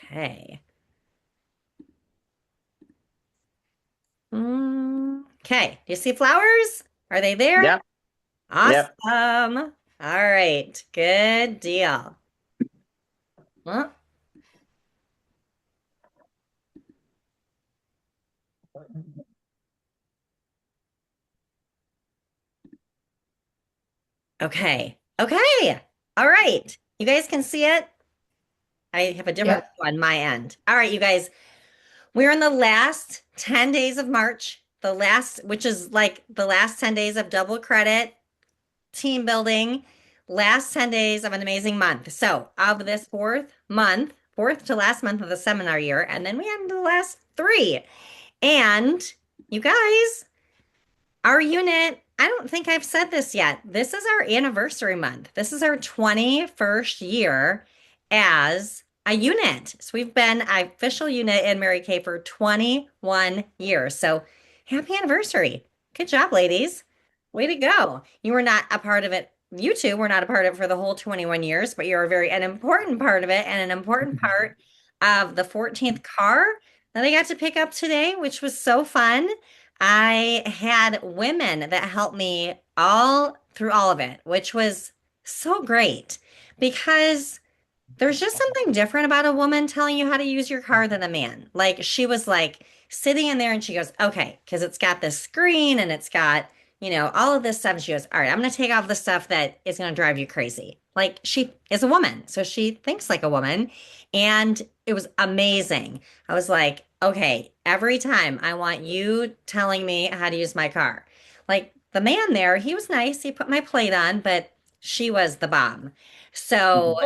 Okay. Okay. Do you see flowers? Are they there? Yep, yep. Awesome. All right. Good deal. Well, okay. Okay. All right. You guys can see it. I have a different Yep. view on my end. All right, you guys. We're in the last 10 days of March, which is like the last 10 days of double credit, team building, last 10 days of an amazing month. So, of this fourth to last month of the seminar year, and then we end the last three. And you guys, our unit, I don't think I've said this yet. This is our anniversary month. This is our 21st year as a unit. So we've been an official unit in Mary Kay for 21 years. So happy anniversary. Good job, ladies. Way to go. You were not a part of it. You two were not a part of it for the whole 21 years, but you're an important part of it and an important part of the 14th car that I got to pick up today, which was so fun. I had women that helped me all through all of it, which was so great because there's just something different about a woman telling you how to use your car than a man. Like she was like sitting in there and she goes, okay, because it's got this screen and it's got, all of this stuff. And she goes, all right, I'm going to take off the stuff that is going to drive you crazy. Like she is a woman, so she thinks like a woman. And it was amazing. I was like, okay, every time I want you telling me how to use my car. Like the man there, he was nice. He put my plate on, but she was the bomb. So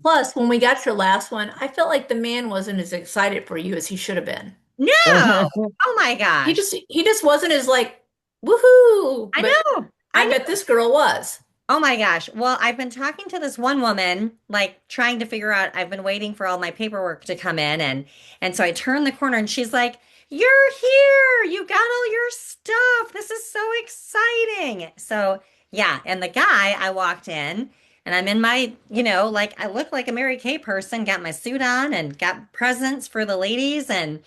Plus, when we got your last one, I felt like the man wasn't as excited for you as he should have been. no. Oh my He gosh. just he just wasn't as like woohoo, I but know. I I know. bet this girl was. Oh my gosh. Well, I've been talking to this one woman, like trying to figure out, I've been waiting for all my paperwork to come in and so I turn the corner and she's like, "You're here. You got all your stuff. This is so exciting." So, yeah, and the guy, I walked in and I'm in my, like I look like a Mary Kay person, got my suit on and got presents for the ladies and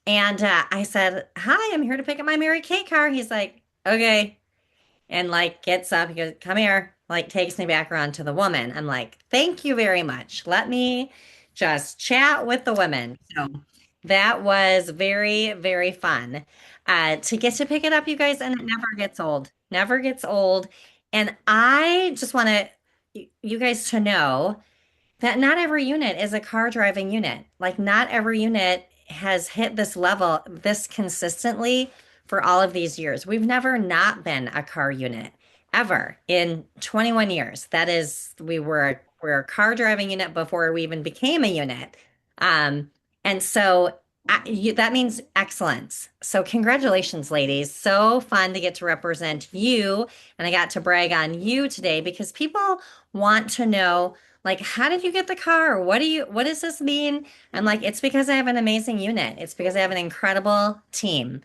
I said, "Hi, I'm here to pick up my Mary Kay car." He's like, "Okay." And like gets up, he goes, "Come here," like takes me back around to the woman. I'm like, "Thank you very much. Let me just chat with the women." So that was very, very fun to get to pick it up, you guys, and it never gets old. Never gets old. And I just want you guys to know that not every unit is a car driving unit. Like, not every unit has hit this level this consistently for all of these years. We've never not been a car unit ever in 21 years. That is, we're a car driving unit before we even became a unit. And so that means excellence. So, congratulations, ladies. So fun to get to represent you. And I got to brag on you today because people want to know like, how did you get the car? What does this mean? I'm like, it's because I have an amazing unit. It's because I have an incredible team.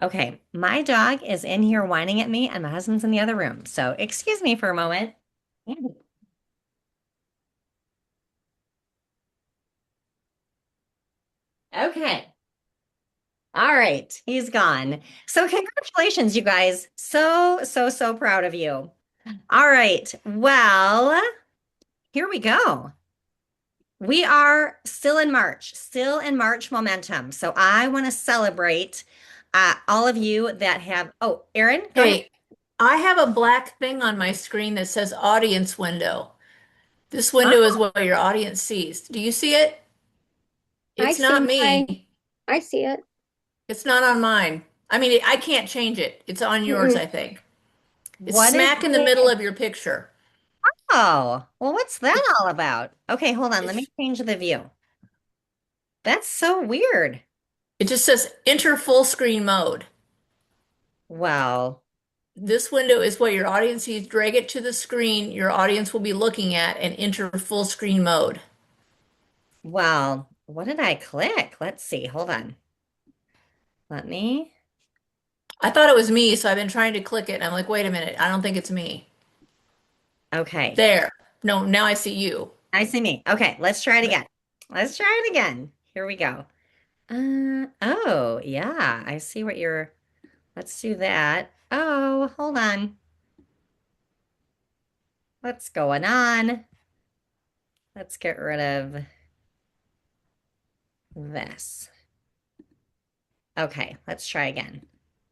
Okay, my dog is in here whining at me, and my husband's in the other room. So excuse me for a moment. Okay. All right. He's gone. So congratulations, you guys. So, so, so proud of you. All right. Well, here we go. We are still in March momentum. So I want to celebrate all of you that have. Oh, Erin, go ahead. Hey, I have a black thing on my screen that says audience window. This window is Oh, what your audience sees. Do you see it? I It's not see mine. me. I see it. It's not on mine. I mean, I can't change it. It's on yours, Mm-mm. I think. It's what is smack in the middle it? of your picture. Oh, well, what's that It's all about? Okay, hold on. Let me it's change the view. That's so weird. it just says enter full screen mode. Well, This window is what your audience sees. Drag it to the screen your audience will be looking at and enter full screen mode. what did I click? Let's see. Hold on. Let me. I thought it was me, so I've been trying to click it, and I'm like, wait a minute, I don't think it's me. Okay, There. No, now I see you. I see me. Okay, let's try it again. Let's try it again. Here we go. Oh, yeah, I see what you're, let's do that. Oh, hold on. What's going on? Let's get rid of this. Okay, let's try again.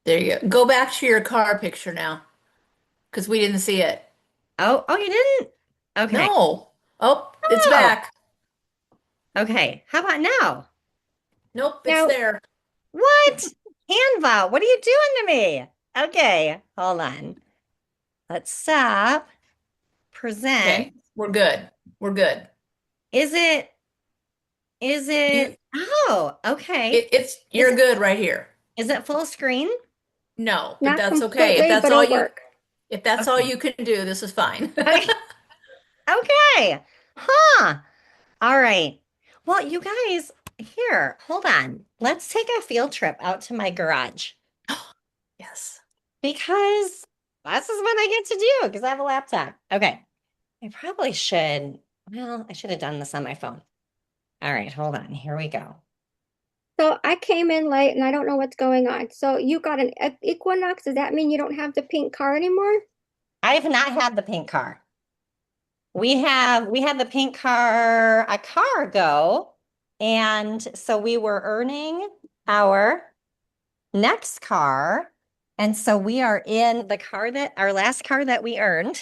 There you go. Go back to your car picture now, because we didn't see it. Oh, you didn't? Okay. No. Oh, it's Oh, back. okay. How about now? Nope, it's Now, there. What? Canva, what are you doing to me? Okay, hold on. Let's stop. Present. Okay, we're good. We're good. Is it, is You, it, oh, okay. it's Is you're good right here. is it full screen? No, but not that's okay. If completely, that's but all it'll you work. if that's all Okay. you can do, this is fine. Okay. Okay. Huh. All right. Well, you guys, here, hold on. Let's take a field trip out to my garage Yes. because this is what I get to do because I have a laptop. Okay. I probably should, well, I should have done this on my phone. All right, hold on. Here we go. So I came in late and I don't know what's going on. So you got an Equinox. Does that mean you don't have the pink car anymore? I have not had the pink car. We had the pink car a car ago, and so we were earning our next car. And so we are in the car that our last car that we earned,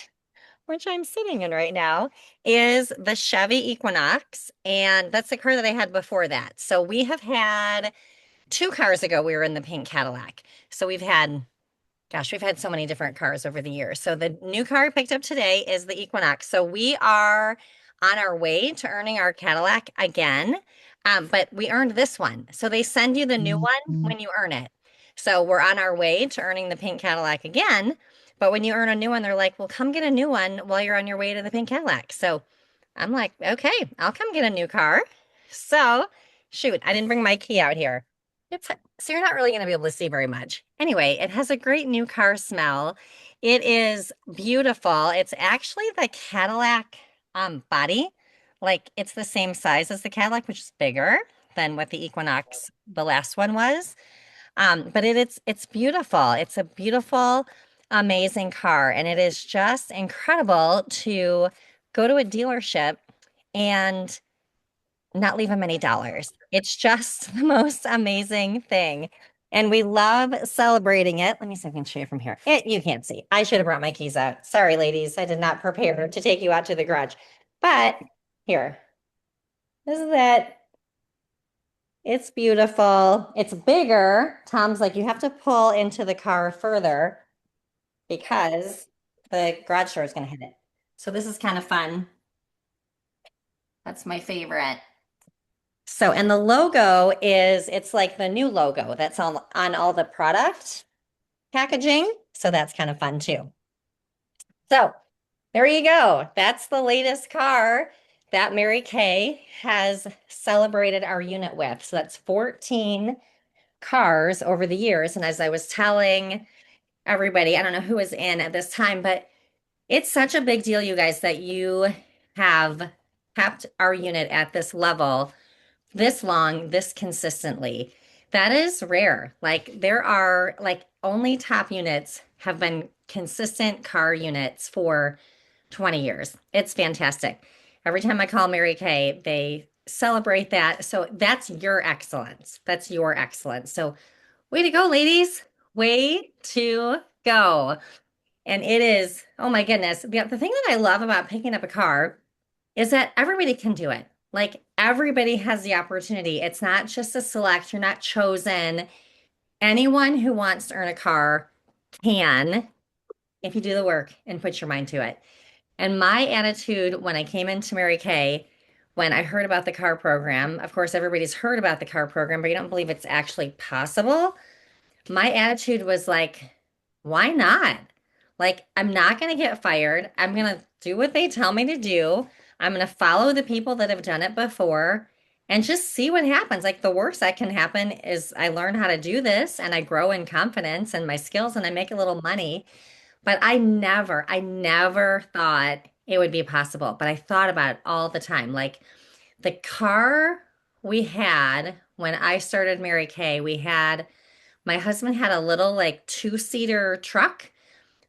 which I'm sitting in right now, is the Chevy Equinox. And that's the car that I had before that. So we have had two cars ago, we were in the pink Cadillac. So we've had, gosh, we've had so many different cars over the years. So the new car I picked up today is the Equinox. So we are on our way to earning our Cadillac again. But we earned this one. So they send you the new one when you earn it. So we're on our way to earning the pink Cadillac again. But when you earn a new one, they're like, well, come get a new one while you're on your way to the pink Cadillac. So I'm like, okay, I'll come get a new car. So shoot, I didn't bring my key out here. It's so you're not really going to be able to see very much. Anyway, it has a great new car smell. It is beautiful. It's actually the Cadillac body. Like it's the same size as the Cadillac, which is bigger than what the Equinox, the last one was. But it's beautiful. It's a beautiful, amazing car, and it is just incredible to go to a dealership and not leave them any dollars. It's just the most amazing thing. And we love celebrating it. Let me see if I can show you from here. You can't see. I should have brought my keys out. Sorry, ladies. I did not prepare to take you out to the garage. But here, this is it. It's beautiful. It's bigger. Tom's like, you have to pull into the car further because the garage door is going to hit it. So this is kind of fun. That's my favorite. So, and the logo is, it's like the new logo that's on all the product packaging. So that's kind of fun too. So there you go. That's the latest car that Mary Kay has celebrated our unit with. So that's 14 cars over the years. And as I was telling everybody, I don't know who was in at this time, but it's such a big deal, you guys, that you have kept our unit at this level this long, this consistently. That is rare. Like there are like only top units have been consistent car units for 20 years. It's fantastic. Every time I call Mary Kay, they celebrate that. So that's your excellence. That's your excellence. So way to go, ladies. Way to go. And it is, oh my goodness. The thing that I love about picking up a car is that everybody can do it. Like everybody has the opportunity. It's not just a select, you're not chosen. Anyone who wants to earn a car can if you do the work and put your mind to it. And my attitude when I came into Mary Kay, when I heard about the car program, of course, everybody's heard about the car program, but you don't believe it's actually possible. My attitude was like, why not? Like, I'm not going to get fired. I'm going to do what they tell me to do. I'm going to follow the people that have done it before and just see what happens. Like, the worst that can happen is I learn how to do this and I grow in confidence and my skills and I make a little money. But I never thought it would be possible. But I thought about it all the time. Like, The car we had when I started Mary Kay, my husband had a little like two-seater truck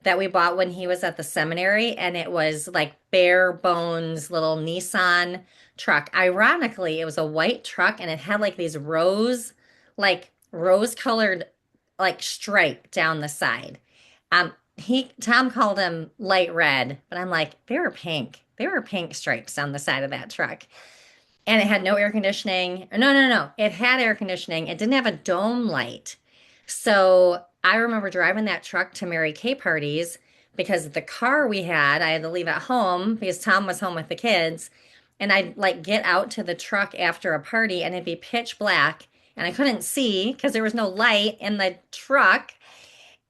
that we bought when he was at the seminary, and it was like bare bones little Nissan truck. Ironically, it was a white truck and it had like these rose colored like stripe down the side. Tom called them light red, but I'm like, they were pink. They were pink stripes down the side of that truck. And it had no air conditioning. No, no, no. It had air conditioning. It didn't have a dome light. So I remember driving that truck to Mary Kay parties because the car we had, I had to leave at home because Tom was home with the kids. And I'd like get out to the truck after a party and it'd be pitch black and I couldn't see because there was no light in the truck.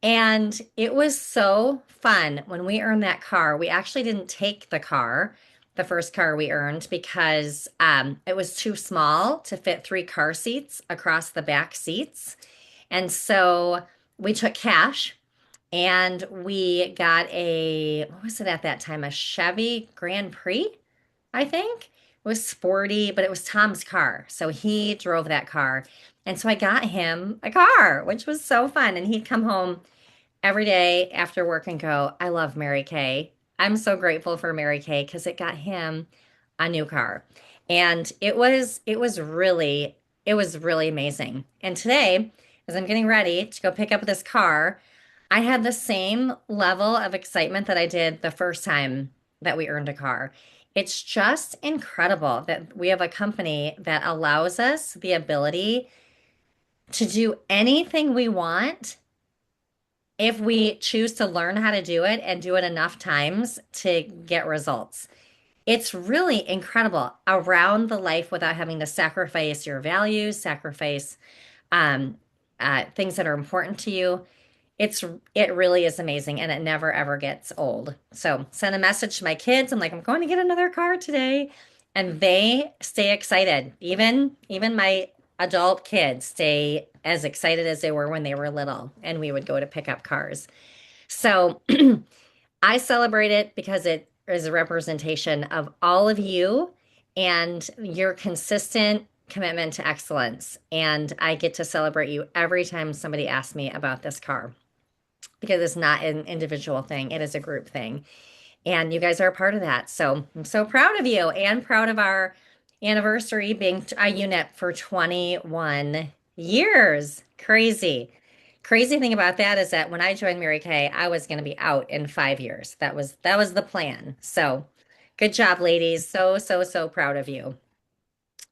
And it was so fun when we earned that car. We actually didn't take the car, the first car we earned, because it was too small to fit three car seats across the back seats. And so we took cash and we got what was it at that time? A Chevy Grand Prix, I think. It was sporty, but it was Tom's car. So he drove that car. And so I got him a car, which was so fun. And he'd come home every day after work and go, I love Mary Kay. I'm so grateful for Mary Kay because it got him a new car. And it was really amazing. And today, as I'm getting ready to go pick up this car, I had the same level of excitement that I did the first time that we earned a car. It's just incredible that we have a company that allows us the ability to do anything we want if we choose to learn how to do it and do it enough times to get results. It's really incredible around the life without having to sacrifice your values, sacrifice um, things that are important to you. It really is amazing and it never ever gets old. So send a message to my kids. I'm like, I'm going to get another car today. And they stay excited. Even my adult kids stay as excited as they were when they were little and we would go to pick up cars. So I celebrate it because it is a representation of all of you and your consistent commitment to excellence. And I get to celebrate you every time somebody asks me about this car because it's not an individual thing, it is a group thing. And you guys are a part of that. So I'm so proud of you and proud of our anniversary being a unit for 21 years. Crazy. Crazy thing about that is that when I joined Mary Kay, I was going to be out in 5 years. That was the plan. So good job, ladies. So, so, so proud of you.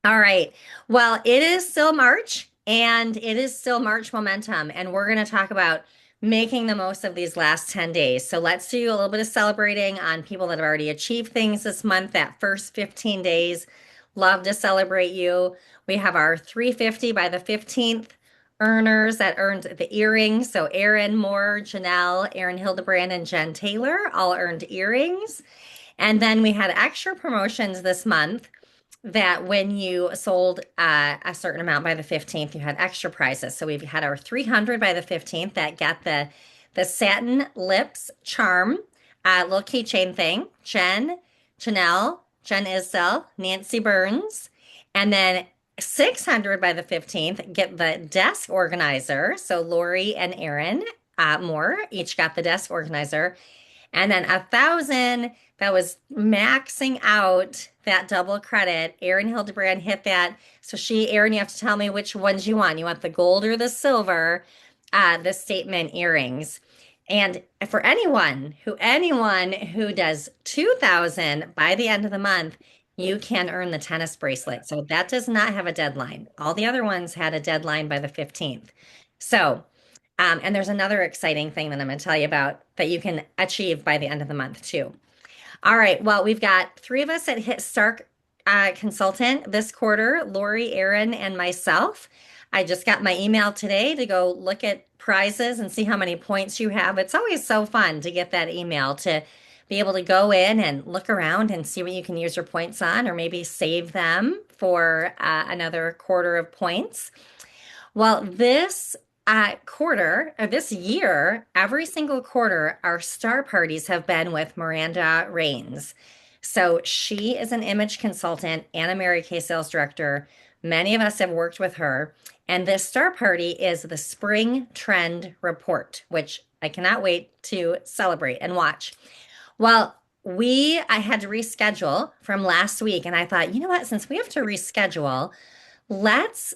All right. Well, it is still March and it is still March momentum. And we're going to talk about making the most of these last 10 days. So let's do a little bit of celebrating on people that have already achieved things this month, that first 15 days. Love to celebrate you. We have our 350 by the 15th earners that earned the earrings. So Erin Moore, Janelle, Erin Hildebrand, and Jen Taylor all earned earrings. And then we had extra promotions this month that when you sold a certain amount by the 15th, you had extra prizes. So we've had our 300 by the 15th that got the satin lips charm, little keychain thing. Janelle, Jen Isdell, Nancy Burns, and then 600 by the 15th get the desk organizer. So Lori and Erin Moore each got the desk organizer. And then 1,000 that was maxing out that double credit. Erin Hildebrand hit that. So Erin, you have to tell me which ones you want. You want the gold or the silver, the statement earrings. And for anyone who does 2,000 by the end of the month, you can earn the tennis bracelet. So that does not have a deadline. All the other ones had a deadline by the 15th. So and there's another exciting thing that I'm going to tell you about that you can achieve by the end of the month, too. All right. Well, we've got three of us at Hit Stark Consultant this quarter, Lori, Aaron, and myself. I just got my email today to go look at prizes and see how many points you have. It's always so fun to get that email to be able to go in and look around and see what you can use your points on, or maybe save them for another quarter of points. Well, this quarter, or this year, every single quarter, our star parties have been with Miranda Reigns. So she is an image consultant and a Mary Kay sales director. Many of us have worked with her. And this star party is the Spring Trend Report, which I cannot wait to celebrate and watch. Well, I had to reschedule from last week, and I thought, you know what? Since we have to reschedule, let's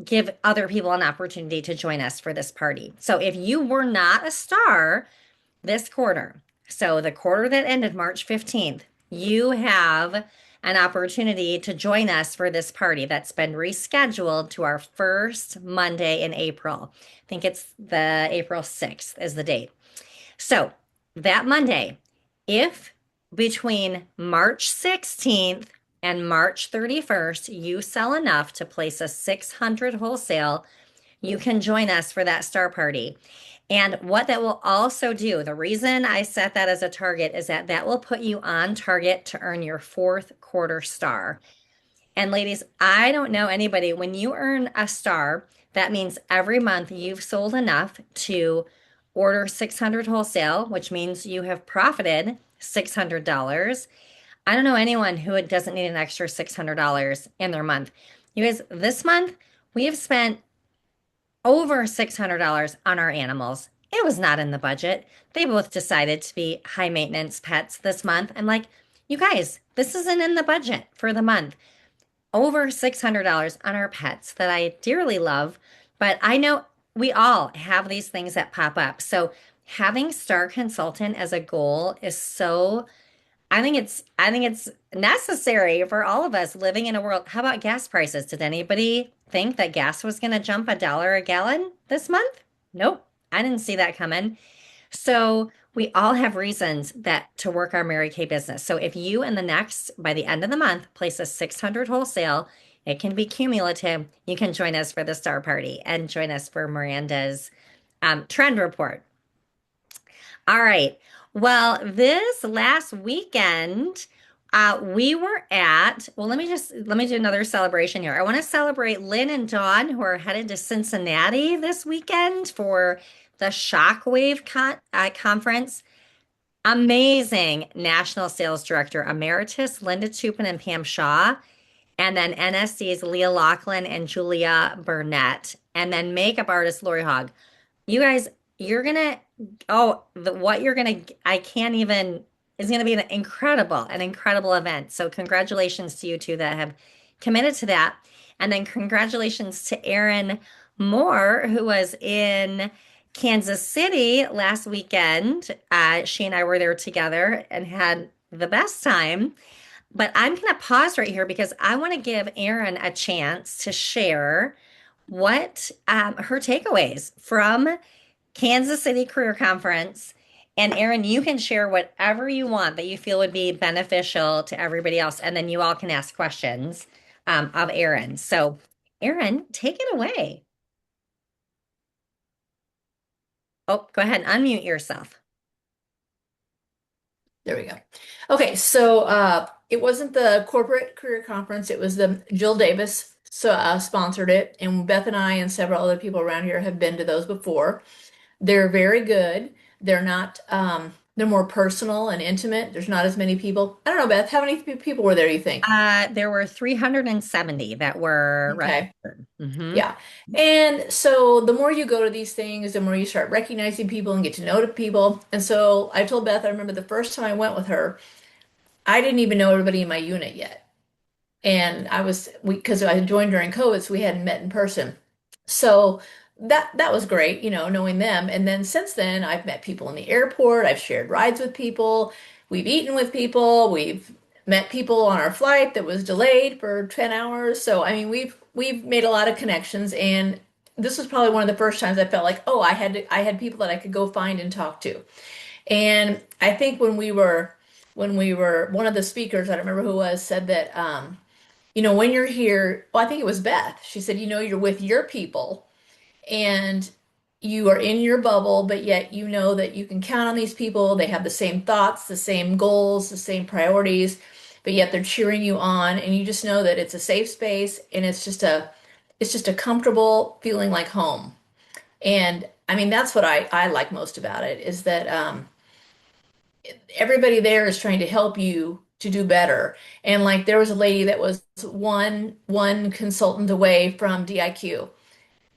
give other people an opportunity to join us for this party. So if you were not a star this quarter, so the quarter that ended March 15th, you have an opportunity to join us for this party that's been rescheduled to our first Monday in April. I think it's the April 6th is the date. So that Monday, if between March 16th and March 31st, you sell enough to place a 600 wholesale, you can join us for that star party. And what that will also do, the reason I set that as a target is that that will put you on target to earn your fourth quarter star. And ladies, I don't know anybody, when you earn a star, that means every month you've sold enough to order 600 wholesale, which means you have profited $600. I don't know anyone who doesn't need an extra $600 in their month. You guys, this month we have spent over $600 on our animals. It was not in the budget. They both decided to be high maintenance pets this month. I'm like, you guys, this isn't in the budget for the month. Over $600 on our pets that I dearly love, but I know we all have these things that pop up. So having Star Consultant as a goal is so I think it's necessary for all of us living in a world. How about gas prices? Did anybody think that gas was going to jump $1 a gallon this month? Nope. I didn't see that coming. So we all have reasons that to work our Mary Kay business. So if you in the next, by the end of the month, place a 600 wholesale, it can be cumulative. You can join us for the star party and join us for Miranda's trend report. All right. Well, this last weekend, we were well, let me do another celebration here. I want to celebrate Lynn and Dawn, who are headed to Cincinnati this weekend for the Shockwave Conference. Amazing National Sales Director Emeritus Linda Tupin and Pam Shaw, and then NSC's Leah Laughlin and Julia Burnett, and then makeup artist Lori Hogg. You guys, you're gonna, what you're gonna, I can't even, is gonna be an incredible event. So congratulations to you two that have committed to that. And then congratulations to Erin Moore, who was in Kansas City last weekend. She and I were there together and had the best time. But I'm going to pause right here because I want to give Erin a chance to share what her takeaways from Kansas City Career Conference. And Erin, you can share whatever you want that you feel would be beneficial to everybody else. And then you all can ask questions of Erin. So, Erin, take it away. Oh, go ahead and unmute yourself. There we go. Okay, so it wasn't the corporate career conference, it was the Jill Davis sponsored it, and Beth and I and several other people around here have been to those before. They're very good. They're not they're more personal and intimate. There's not as many people. I don't know, Beth, how many people were there, you think? There were 370 that were Okay. registered. Hmm. Yeah. And so the more you go to these things, the more you start recognizing people and get to know people. And so I told Beth, I remember the first time I went with her, I didn't even know everybody in my unit yet. And because I joined during COVID, so we hadn't met in person. So that was great, knowing them. And then since then, I've met people in the airport. I've shared rides with people. We've eaten with people. We've met people on our flight that was delayed for 10 hours. So I mean, we've made a lot of connections. And this was probably one of the first times I felt like, oh, I had people that I could go find and talk to. And I think when we were one of the speakers, I don't remember who it was, said that when you're here, well, I think it was Beth. She said, you're with your people and you are in your bubble, but yet you know that you can count on these people. They have the same thoughts, the same goals, the same priorities, but yet they're cheering you on, and you just know that it's a safe space and it's just a comfortable feeling like home. And I mean, that's what I like most about it is that everybody there is trying to help you to do better. And like there was a lady that was one consultant away from DIQ,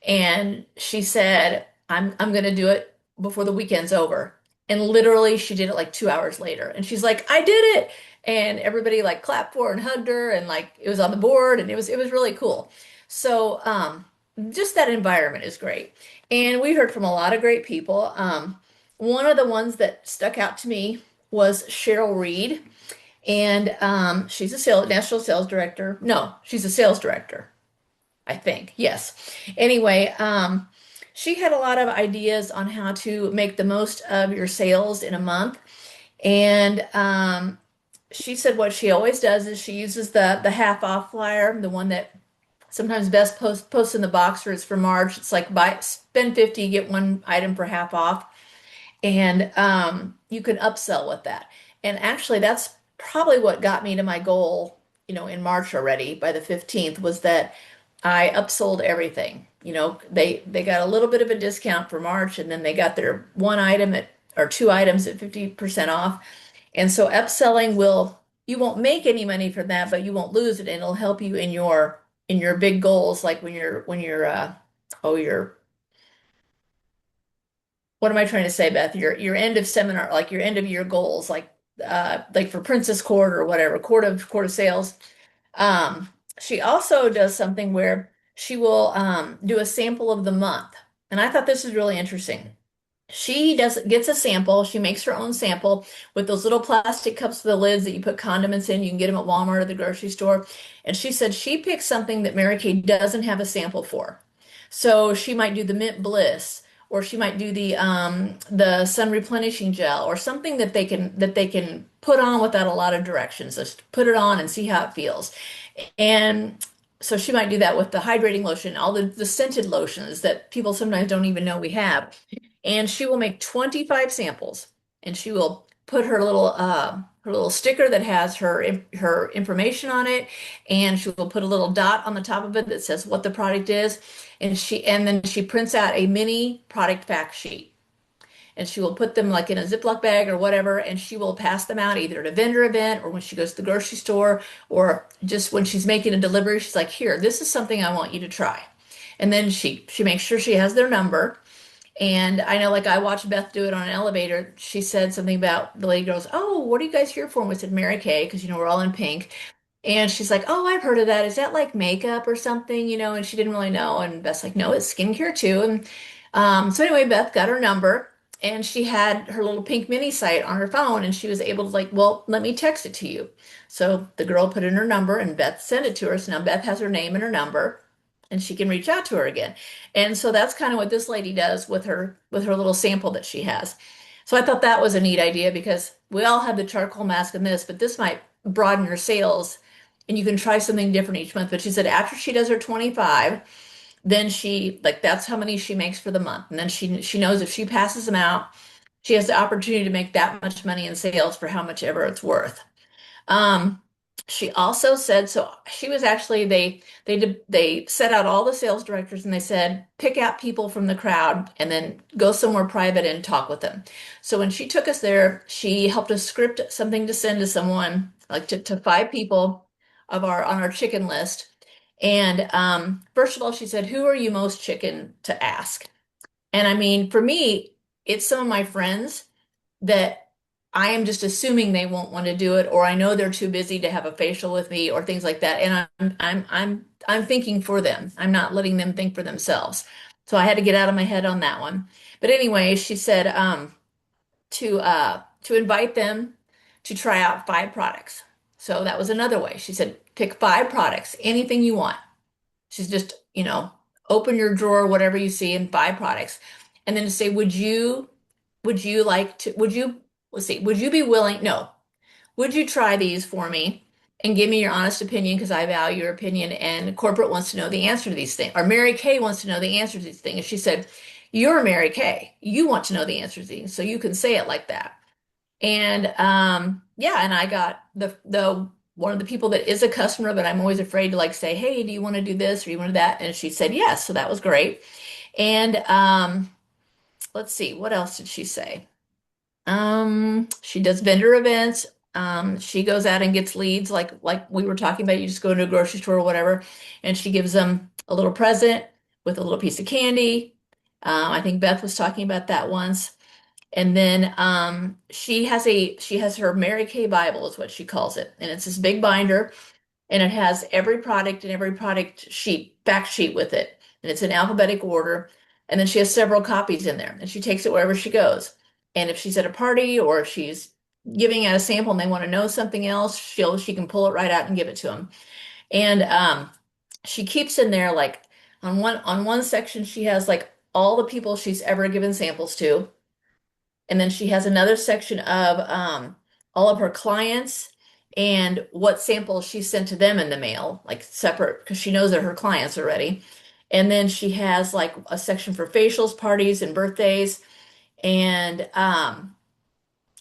and she said, I'm gonna do it before the weekend's over. And literally she did it like 2 hours later. And she's like, I did it. And everybody like clapped for her and hugged her and like it was on the board and it was really cool. So just that environment is great. And we heard from a lot of great people. One of the ones that stuck out to me was Cheryl Reed. And she's a national sales director. No, she's a sales director, I think. Yes. Anyway, she had a lot of ideas on how to make the most of your sales in a month. And she said what she always does is she uses the half off flyer, the one that sometimes best posts in the box, or it's for March. It's like buy spend 50, get one item for half off. And you can upsell with that. And actually, that's probably what got me to my goal, in March already by the 15th was that I upsold everything. They got a little bit of a discount for March, and then they got their one item at or two items at 50% off. And so upselling you won't make any money from that, but you won't lose it, and it'll help you in your big goals, like when you're oh, you're what am I trying to say, Beth? Your end of seminar, like your end of year goals, like for Princess Court or whatever, court of sales. Um, she also does something where she will do a sample of the month. And I thought this was really interesting. She gets a sample. She makes her own sample with those little plastic cups with the lids that you put condiments in. You can get them at Walmart or the grocery store. And she said she picks something that Mary Kay doesn't have a sample for. So she might do the Mint Bliss, or she might do the sun replenishing gel, or something that they can put on without a lot of directions. Just put it on and see how it feels. And so she might do that with the hydrating lotion, all the scented lotions that people sometimes don't even know we have. And she will make 25 samples, and she will put her little sticker that has her information on it, and she will put a little dot on the top of it that says what the product is, and then she prints out a mini product fact sheet, and she will put them like in a Ziploc bag or whatever, and she will pass them out either at a vendor event or when she goes to the grocery store or just when she's making a delivery. She's like, here, this is something I want you to try. And then she makes sure she has their number. And I know, like, I watched Beth do it on an elevator. She said something about the lady goes, "Oh, what are you guys here for?" And we said Mary Kay, because, we're all in pink. And she's like, "Oh, I've heard of that. Is that like makeup or something?" And she didn't really know. And Beth's like, "No, it's skincare too." And so anyway, Beth got her number, and she had her little pink mini site on her phone, and she was able to, like, well, let me text it to you. So the girl put in her number, and Beth sent it to her. So now Beth has her name and her number, and she can reach out to her again. And so that's kind of what this lady does with her little sample that she has. So I thought that was a neat idea because we all have the charcoal mask and this, but this might broaden your sales and you can try something different each month. But she said after she does her 25, then that's how many she makes for the month. And then she knows if she passes them out, she has the opportunity to make that much money in sales for how much ever it's worth. Um, she also said, so she was actually they set out all the sales directors and they said pick out people from the crowd and then go somewhere private and talk with them. So when she took us there, she helped us script something to send to someone, like to five people on our chicken list. And first of all, she said, "Who are you most chicken to ask?" And I mean, for me, it's some of my friends that I am just assuming they won't want to do it, or I know they're too busy to have a facial with me, or things like that. And I'm thinking for them. I'm not letting them think for themselves. So I had to get out of my head on that one. But anyway, she said to invite them to try out five products. So that was another way. She said pick five products, anything you want. She's just, open your drawer, whatever you see, and five products. And then to say, would you like to, let's see, would you be willing, no, would you try these for me and give me your honest opinion because I value your opinion and corporate wants to know the answer to these things, or Mary Kay wants to know the answer to these things. And she said, you're Mary Kay. You want to know the answer to these, so you can say it like that. And yeah, and I got the one of the people that is a customer, but I'm always afraid to like say, hey, do you want to do this or you want to do that? And she said yes, so that was great. And let's see, what else did she say? She does vendor events. She goes out and gets leads like we were talking about. You just go into a grocery store or whatever, and she gives them a little present with a little piece of candy. I think Beth was talking about that once. And then she has her Mary Kay Bible is what she calls it. And it's this big binder and it has every product and every product sheet, fact sheet with it. And it's in alphabetic order. And then she has several copies in there and she takes it wherever she goes. And if she's at a party or if she's giving out a sample and they want to know something else, she can pull it right out and give it to them. And she keeps in there like on one section she has like all the people she's ever given samples to. And then she has another section of all of her clients and what samples she sent to them in the mail, like separate, because she knows they're her clients already. And then she has like a section for facials, parties, and birthdays. And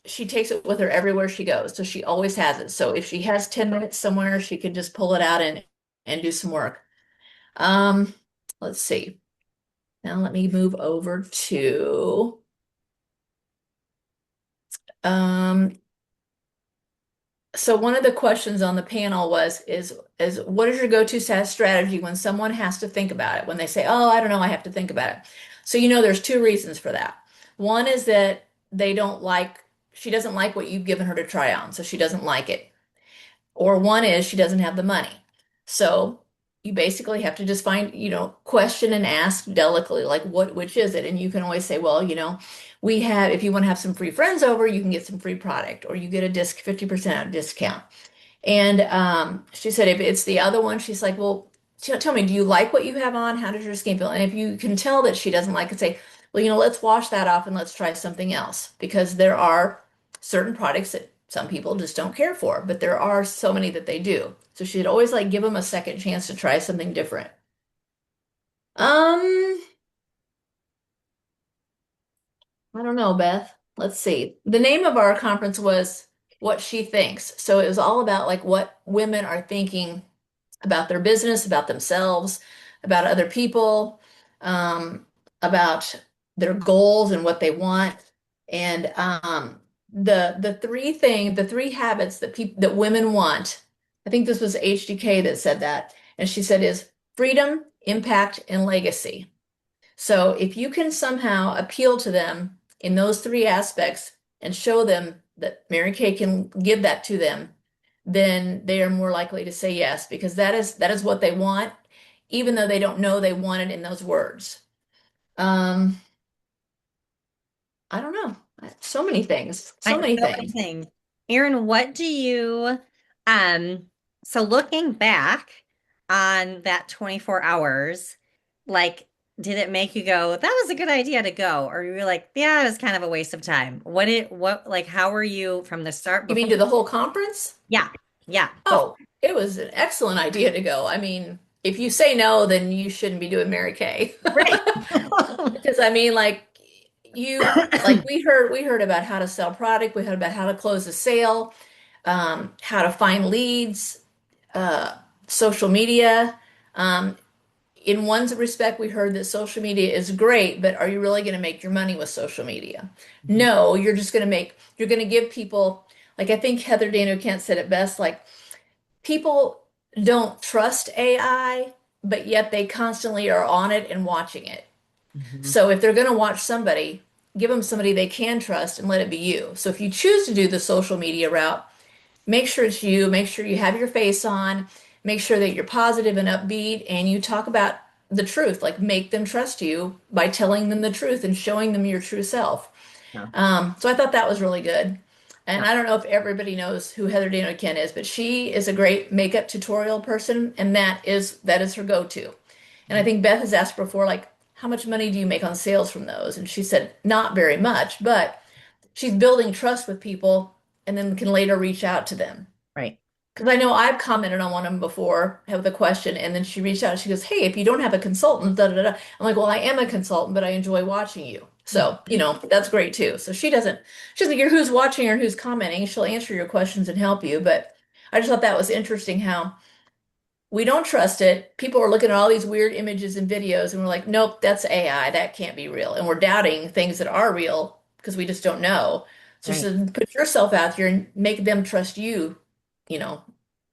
she takes it with her everywhere she goes. So she always has it. So if she has 10 minutes somewhere, she can just pull it out and do some work. Um, let's see. Now let me move over to um, so one of the questions on the panel is what is your go-to SaaS strategy when someone has to think about it? When they say, "Oh, I don't know, I have to think about it." So there's two reasons for that. One is that they don't like she doesn't like what you've given her to try on, so she doesn't like it. Or one is she doesn't have the money. So you basically have to just find, question and ask delicately, like which is it? And you can always say, well, we have, if you want to have some free friends over, you can get some free product, or you get a 50% discount. And she said, if it's the other one, she's like, well, tell me, do you like what you have on? How does your skin feel? And if you can tell that she doesn't like it, say, well, let's wash that off and let's try something else. Because there are certain products that some people just don't care for, but there are so many that they do. So she'd always like give them a second chance to try something different. Um, I don't know, Beth. Let's see. The name of our conference was What She Thinks. So it was all about like what women are thinking about their business, about themselves, about other people, um, about their goals and what they want. And the three habits that people that women want, I think this was HDK that said that, and she said is freedom, impact, and legacy. So if you can somehow appeal to them in those three aspects and show them that Mary Kay can give that to them, then they are more likely to say yes, because that is what they want, even though they don't know they want it in those words. Um, I don't know. So many things. I So many so many things. things. Erin, what do you um so looking back on that 24 hours, like did it make you go, that was a good idea to go? Or you were like, yeah, it was kind of a waste of time. What like how were you from the start You before? mean to the whole conference? Yeah. Yeah. Before, Oh, it was an excellent idea to go. I mean, if you say no, then you shouldn't be doing Mary Kay. right. Because I mean, like we heard about how to sell product, we heard about how to close a sale, how to find leads, uh, social media. Um, in one respect, we heard that social media is great, but are you really going to make your money with social media? Mhm. No, you're going to give people, like I think Heather Dano Kent said it best, like people don't trust AI, but yet they constantly are on it and watching it. Mhm. So if they're going to watch somebody, give them somebody they can trust and let it be you. So if you choose to do the social media route, make sure it's you, make sure you have your face on, make sure that you're positive and upbeat and you talk about the truth, like make them trust you by telling them the truth and showing them your true self. Yeah. So I thought that was really good. Yeah. And I don't know if everybody knows who Heather Dano Ken is, but she is a great makeup tutorial person, and that is her go-to. And I think Beth has asked before, like, how much money do you make on sales from those? And she said, not very much, but she's building trust with people and then can later reach out to them. Right. Because I know I've commented on one of them before, have the question, and then she reached out and she goes, "Hey, if you don't have a consultant, da da da." I'm like, "Well, I am a consultant, but I enjoy watching you." So, that's great too. So she doesn't care who's watching or who's commenting. She'll answer your questions and help you. But I just thought that was interesting how we don't trust it. People are looking at all these weird images and videos, and we're like, "Nope, that's AI. That can't be real." And we're doubting things that are real because we just don't know. So Right. just to put yourself out there and make them trust you, you know,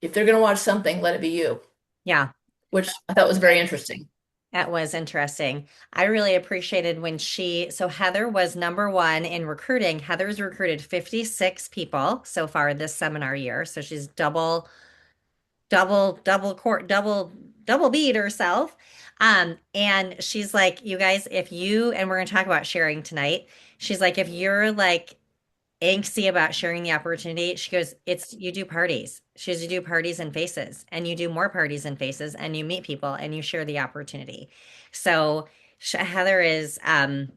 if they're going to watch something, let it be you, Yeah. which I thought was very interesting. That was interesting. I really appreciated when so Heather was number one in recruiting. Heather's recruited 56 people so far this seminar year. So she's double beat herself. And she's like, you guys, and we're going to talk about sharing tonight. She's like, if you're like angsty about sharing the opportunity, she goes, you do parties. She goes, you do parties and faces, and you do more parties and faces, and you meet people and you share the opportunity. So Heather is, I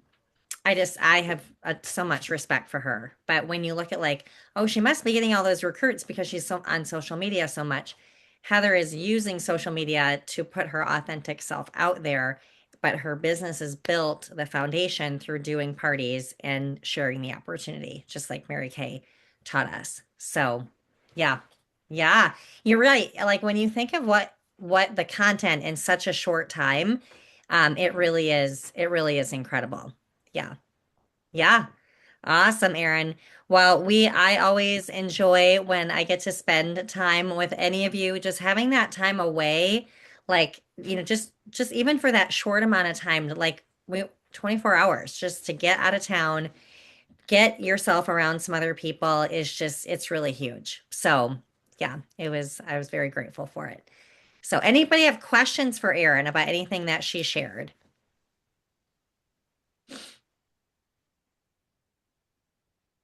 have so much respect for her. But when you look at like, oh, she must be getting all those recruits because she's so on social media so much. Heather is using social media to put her authentic self out there, but her business is built the foundation through doing parties and sharing the opportunity, just like Mary Kay taught us. So, yeah. Yeah, you're right. Like when you think of what the content in such a short time, it really is incredible. Yeah. Yeah. Awesome, Aaron. Well, I always enjoy when I get to spend time with any of you, just having that time away, like, just even for that short amount of time, like 24 hours, just to get out of town, get yourself around some other people it's really huge. So, yeah, I was very grateful for it. So, anybody have questions for Erin about anything that she shared?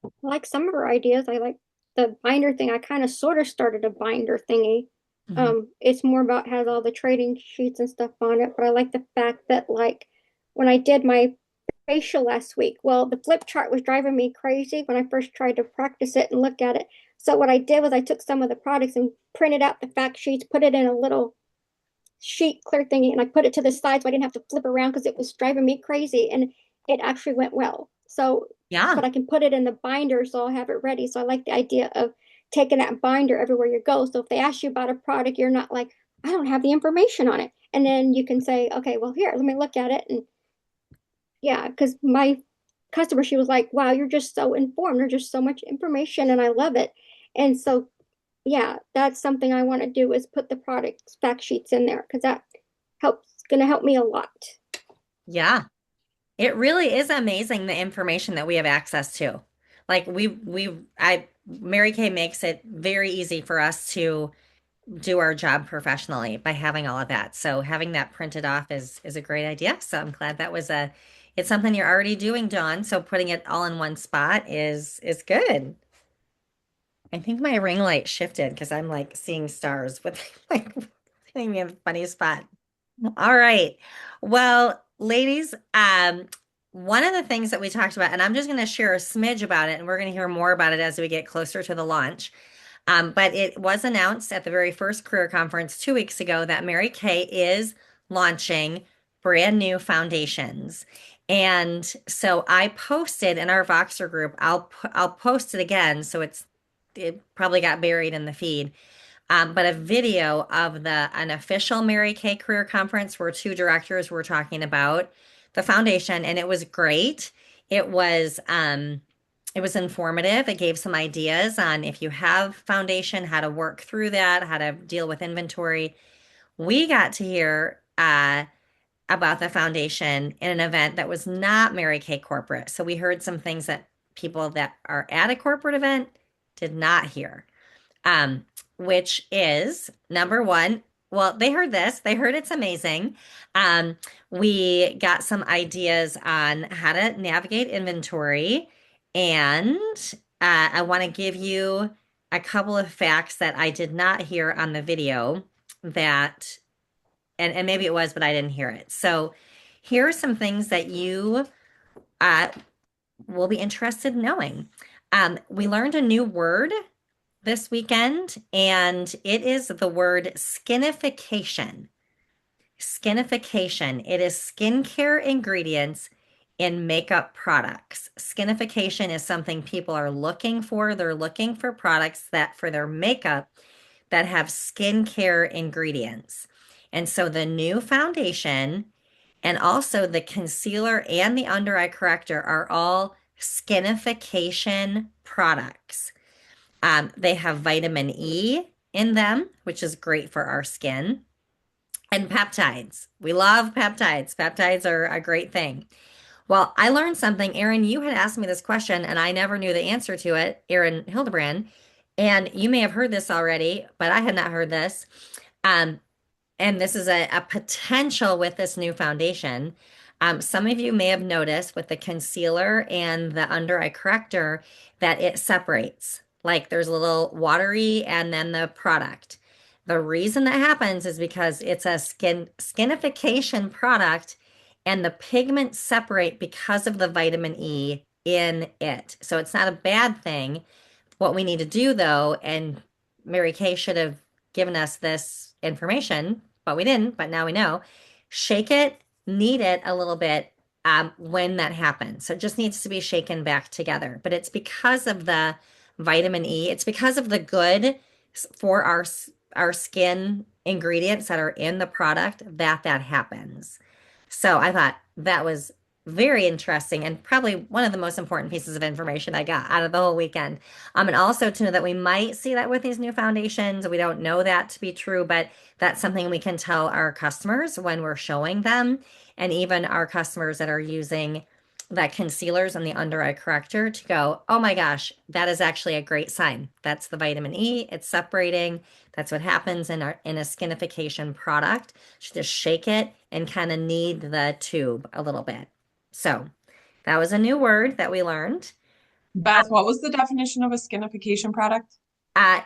I like some of her ideas. I like the binder thing. I kind of sort of started a binder thingy. Mhm. It's more about has all the trading sheets and stuff on it, but I like the fact that like when I did my facial last week, well, the flip chart was driving me crazy when I first tried to practice it and look at it. So what I did was I took some of the products and printed out the fact sheets, put it in a little sheet clear thingy, and I put it to the side so I didn't have to flip around because it was driving me crazy, and it actually went well. So, but Yeah. I can put it in the binder, so I'll have it ready. So I like the idea of taking that binder everywhere you go. So if they ask you about a product, you're not like, I don't have the information on it, and then you can say, okay, well here, let me look at it, and yeah, because my customer, she was like, wow, you're just so informed. There's just so much information, and I love it. And so yeah, that's something I want to do is put the product fact sheets in there because that helps going to help me a lot. Yeah. It really is amazing the information that we have access to. Like Mary Kay makes it very easy for us to do our job professionally by having all of that. So having that printed off is a great idea. So I'm glad it's something you're already doing, Dawn. So putting it all in one spot is good. I think my ring light shifted because I'm like seeing stars with like hitting me in a funny spot. All right. Well, ladies, one of the things that we talked about, and I'm just going to share a smidge about it, and we're going to hear more about it as we get closer to the launch. But it was announced at the very first career conference 2 weeks ago that Mary Kay is launching brand new foundations. And so I posted in our Voxer group, I'll post it again. So it probably got buried in the feed, but a video of an official Mary Kay career conference where two directors were talking about the foundation, and it was great. It was um, it was informative. It gave some ideas on if you have foundation, how to work through that, how to deal with inventory. We got to hear about the foundation in an event that was not Mary Kay corporate. So we heard some things that people that are at a corporate event did not hear, um, which is number one. Well, they heard this, they heard it's amazing. Um, we got some ideas on how to navigate inventory. And I want to give you a couple of facts that I did not hear on the video that, and maybe it was, but I didn't hear it. So here are some things that you uh, will be interested in knowing. We learned a new word this weekend, and it is the word skinification. Skinification. It is skincare ingredients in makeup products. Skinification is something people are looking for. They're looking for products that for their makeup that have skincare ingredients. And so the new foundation and also the concealer and the under eye corrector are all skinification products. They have vitamin E in them, which is great for our skin, and peptides. We love peptides. Peptides are a great thing. Well, I learned something. Erin, you had asked me this question, and I never knew the answer to it, Erin Hildebrand. And you may have heard this already, but I had not heard this. Um, and this is a potential with this new foundation. Some of you may have noticed with the concealer and the under eye corrector that it separates. Like there's a little watery and then the product. The reason that happens is because it's a skinification product and the pigments separate because of the vitamin E in it. So it's not a bad thing. What we need to do though, and Mary Kay should have given us this information, but we didn't, but now we know. Shake it, knead it a little bit when that happens. So it just needs to be shaken back together. But it's because of the vitamin E. It's because of the good for our skin ingredients that are in the product that happens. So I thought that was very interesting and probably one of the most important pieces of information I got out of the whole weekend. And also to know that we might see that with these new foundations. We don't know that to be true, but that's something we can tell our customers when we're showing them, and even our customers that are using that concealers and the under eye corrector to go, oh my gosh, that is actually a great sign. That's the vitamin E. It's separating. That's what happens in a skinification product. Just shake it and kind of knead the tube a little bit. So that was a new word that we learned. Beth, what was the definition of a skinification product?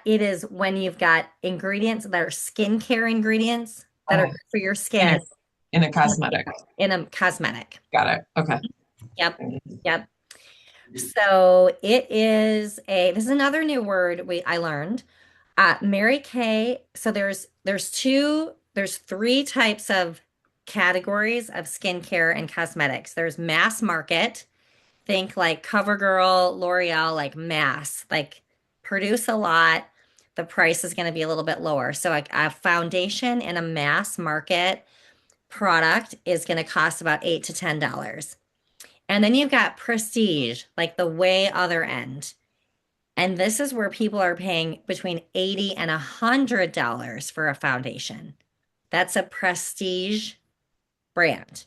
It is when you've got ingredients that are skincare ingredients that are Oh, good for your in skin in a cosmetic. in a cosmetic. Got it. Okay. Yep. Yep. So this is another new word I learned. Mary Kay, so there's three types of categories of skincare and cosmetics. There's mass market, think like CoverGirl, L'Oreal, like mass, like produce a lot. The price is going to be a little bit lower. So a foundation in a mass market product is going to cost about $8 to $10. And then you've got prestige, like the way other end. And this is where people are paying between $80 and $100 for a foundation. That's a prestige brand.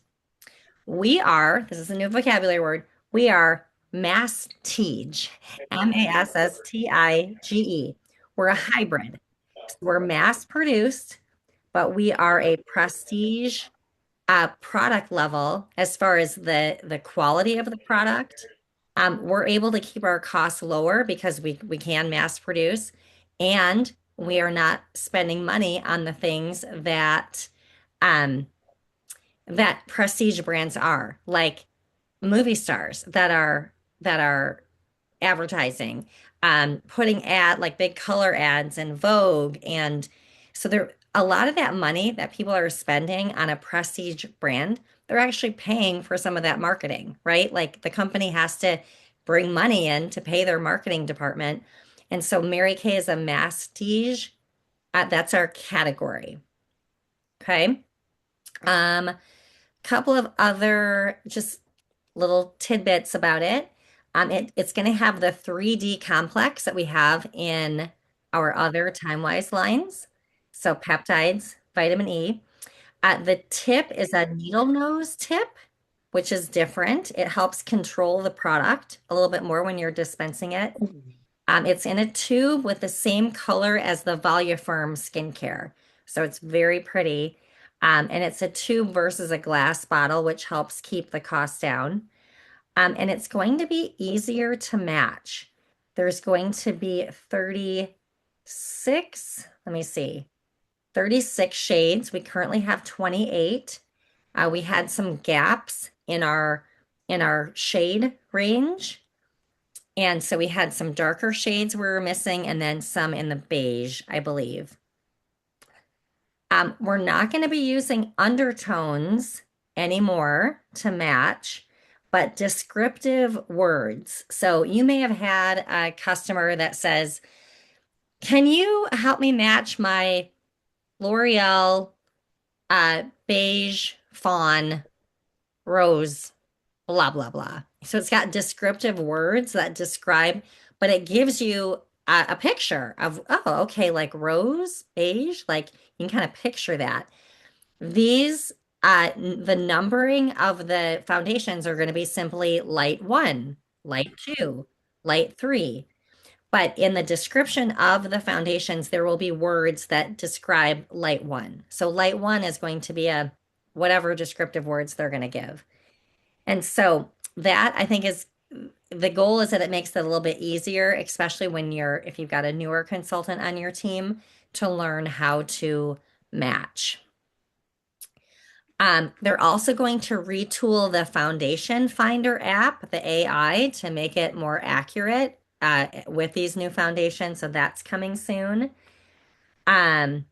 This is a new vocabulary word. We are mastige, Mastige. We're a hybrid. So we're mass produced, but we are a prestige product level as far as the quality of the product. We're able to keep our costs lower because we can mass produce, and we are not spending money on the things um, that prestige brands are, like movie stars that are advertising, putting like big color ads in Vogue, and so there a lot of that money that people are spending on a prestige brand, they're actually paying for some of that marketing, right? Like the company has to bring money in to pay their marketing department. And so Mary Kay is a mastige. That's our category. Okay. Couple of other just little tidbits about it. It's going to have the 3D complex that we have in our other time-wise lines. So peptides, vitamin E. The tip is a needle nose tip, which is different. It helps control the product a little bit more when you're dispensing it. It's in a tube with the same color as the Voluform skincare. So it's very pretty. And it's a tube versus a glass bottle, which helps keep the cost down. And it's going to be easier to match. There's going to be 36, let me see, 36 shades. We currently have 28. We had some gaps in our shade range. And so we had some darker shades we were missing and then some in the beige, I believe. We're not going to be using undertones anymore to match, but descriptive words. So you may have had a customer that says, can you help me match my L'Oreal beige fawn rose, blah, blah, blah. So it's got descriptive words that describe, but it gives you a picture of, oh, okay, like rose, beige, like you can kind of picture that. These, the numbering of the foundations are going to be simply light one, light two, light three. But in the description of the foundations, there will be words that describe light one. So light one is going to be a whatever descriptive words they're going to give. And so that I think is the goal is that it makes it a little bit easier, especially when if you've got a newer consultant on your team to learn how to match. They're also going to retool the Foundation Finder app, the AI, to make it more accurate with these new foundations. So that's coming soon. Um,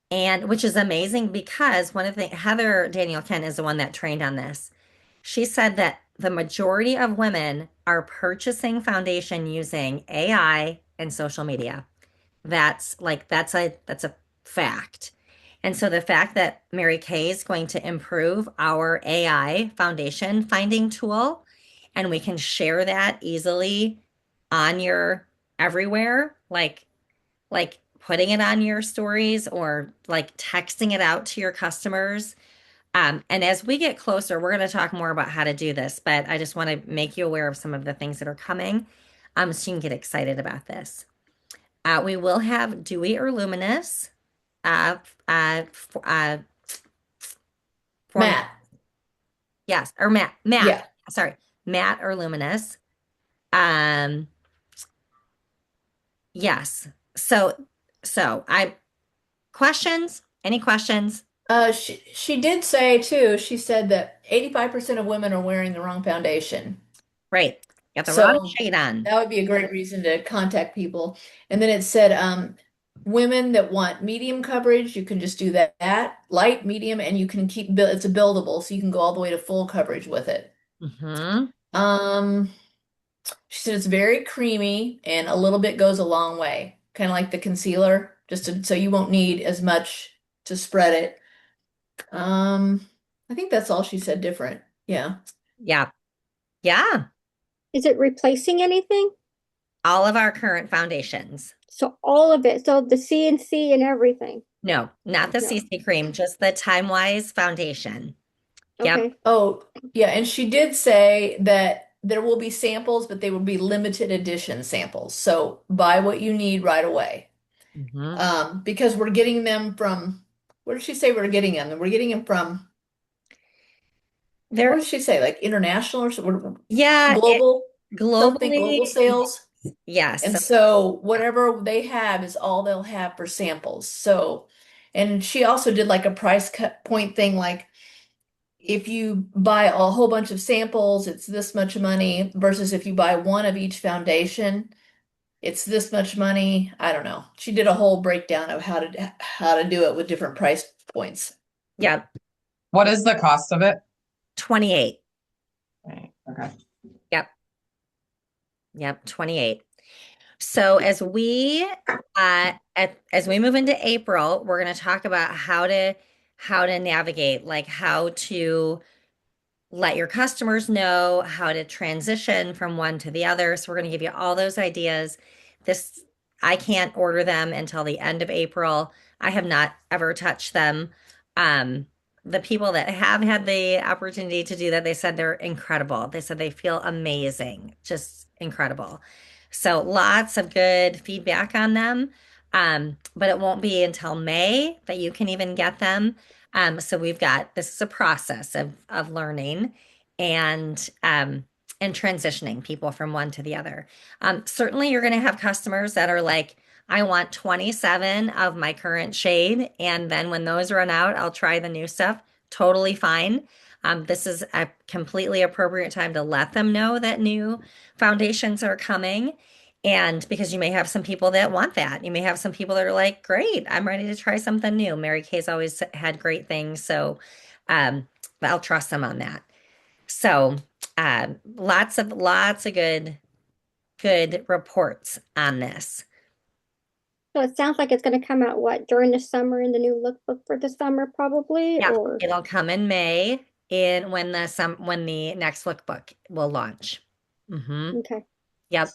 and which is amazing because one of the Heather Daniel Kent is the one that trained on this. She said that the majority of women are purchasing foundation using AI and social media. That's a fact. And so the fact that Mary Kay is going to improve our AI foundation finding tool and we can share that easily on your everywhere, like putting it on your stories or like texting it out to your customers. And as we get closer, we're going to talk more about how to do this, but I just want to make you aware of some of the things that are coming, so you can get excited about this. We will have dewy or luminous uh, f format. Matt. Yes, or matte. Yeah. Sorry, matte or luminous. Um, yes. So I questions? Any questions? She did say too, she said that 85% of women are wearing the wrong foundation. Great. Got the wrong So shade on. that would be a great reason to contact people. And then it said, women that want medium coverage, you can just do that, light, medium, and you can it's a buildable, so you can go all the way to full coverage with it. Hmm. Um, she said it's very creamy and a little bit goes a long way, kind of like the concealer, so you won't need as much to spread it. I think that's all she said different. Yeah. Yeah. Yeah. Is it replacing anything? All of our current foundations. So all of it. So the CNC and everything. No, not the No. CC cream, just the Time Wise foundation. Yep. Okay. Oh, yeah, and she did say that there will be samples, but they will be limited edition samples. So buy what you need right away. Hmm. Because we're getting them from, where did she say we're getting them? We're getting them from, what There, did she say? Like international or yeah, global, something, globally, global sales. yes. And So, so whatever they have is all they'll have for samples. So, and she also did like a price cut point thing, like if you buy a whole bunch of samples, it's this much money versus if you buy one of each foundation, it's this much money. I don't know. She did a whole breakdown of how to do it with different price points. yep, What is the cost of it? 28. Right, okay. Yep, yep, 28. So as we move into April, we're going to talk about how to navigate, like how to let your customers know how to transition from one to the other. So we're going to give you all those ideas. This, I can't order them until the end of April. I have not ever touched them. Um, the people that have had the opportunity to do that, they said they're incredible. They said they feel amazing, just incredible. So lots of good feedback on them. But it won't be until May that you can even get them. So this is a process of learning and transitioning people from one to the other. Certainly you're going to have customers that are like, I want 27 of my current shade, and then when those run out, I'll try the new stuff. Totally fine. This is a completely appropriate time to let them know that new foundations are coming. And because you may have some people that want that. You may have some people that are like, great, I'm ready to try something new. Mary Kay's always had great things. So I'll trust them on that. So lots of good reports on this. So it sounds like it's going to come out what during the summer in the new lookbook for the summer, probably, Yeah, or it'll come in May when the next lookbook will launch. Hmm. okay. Yep.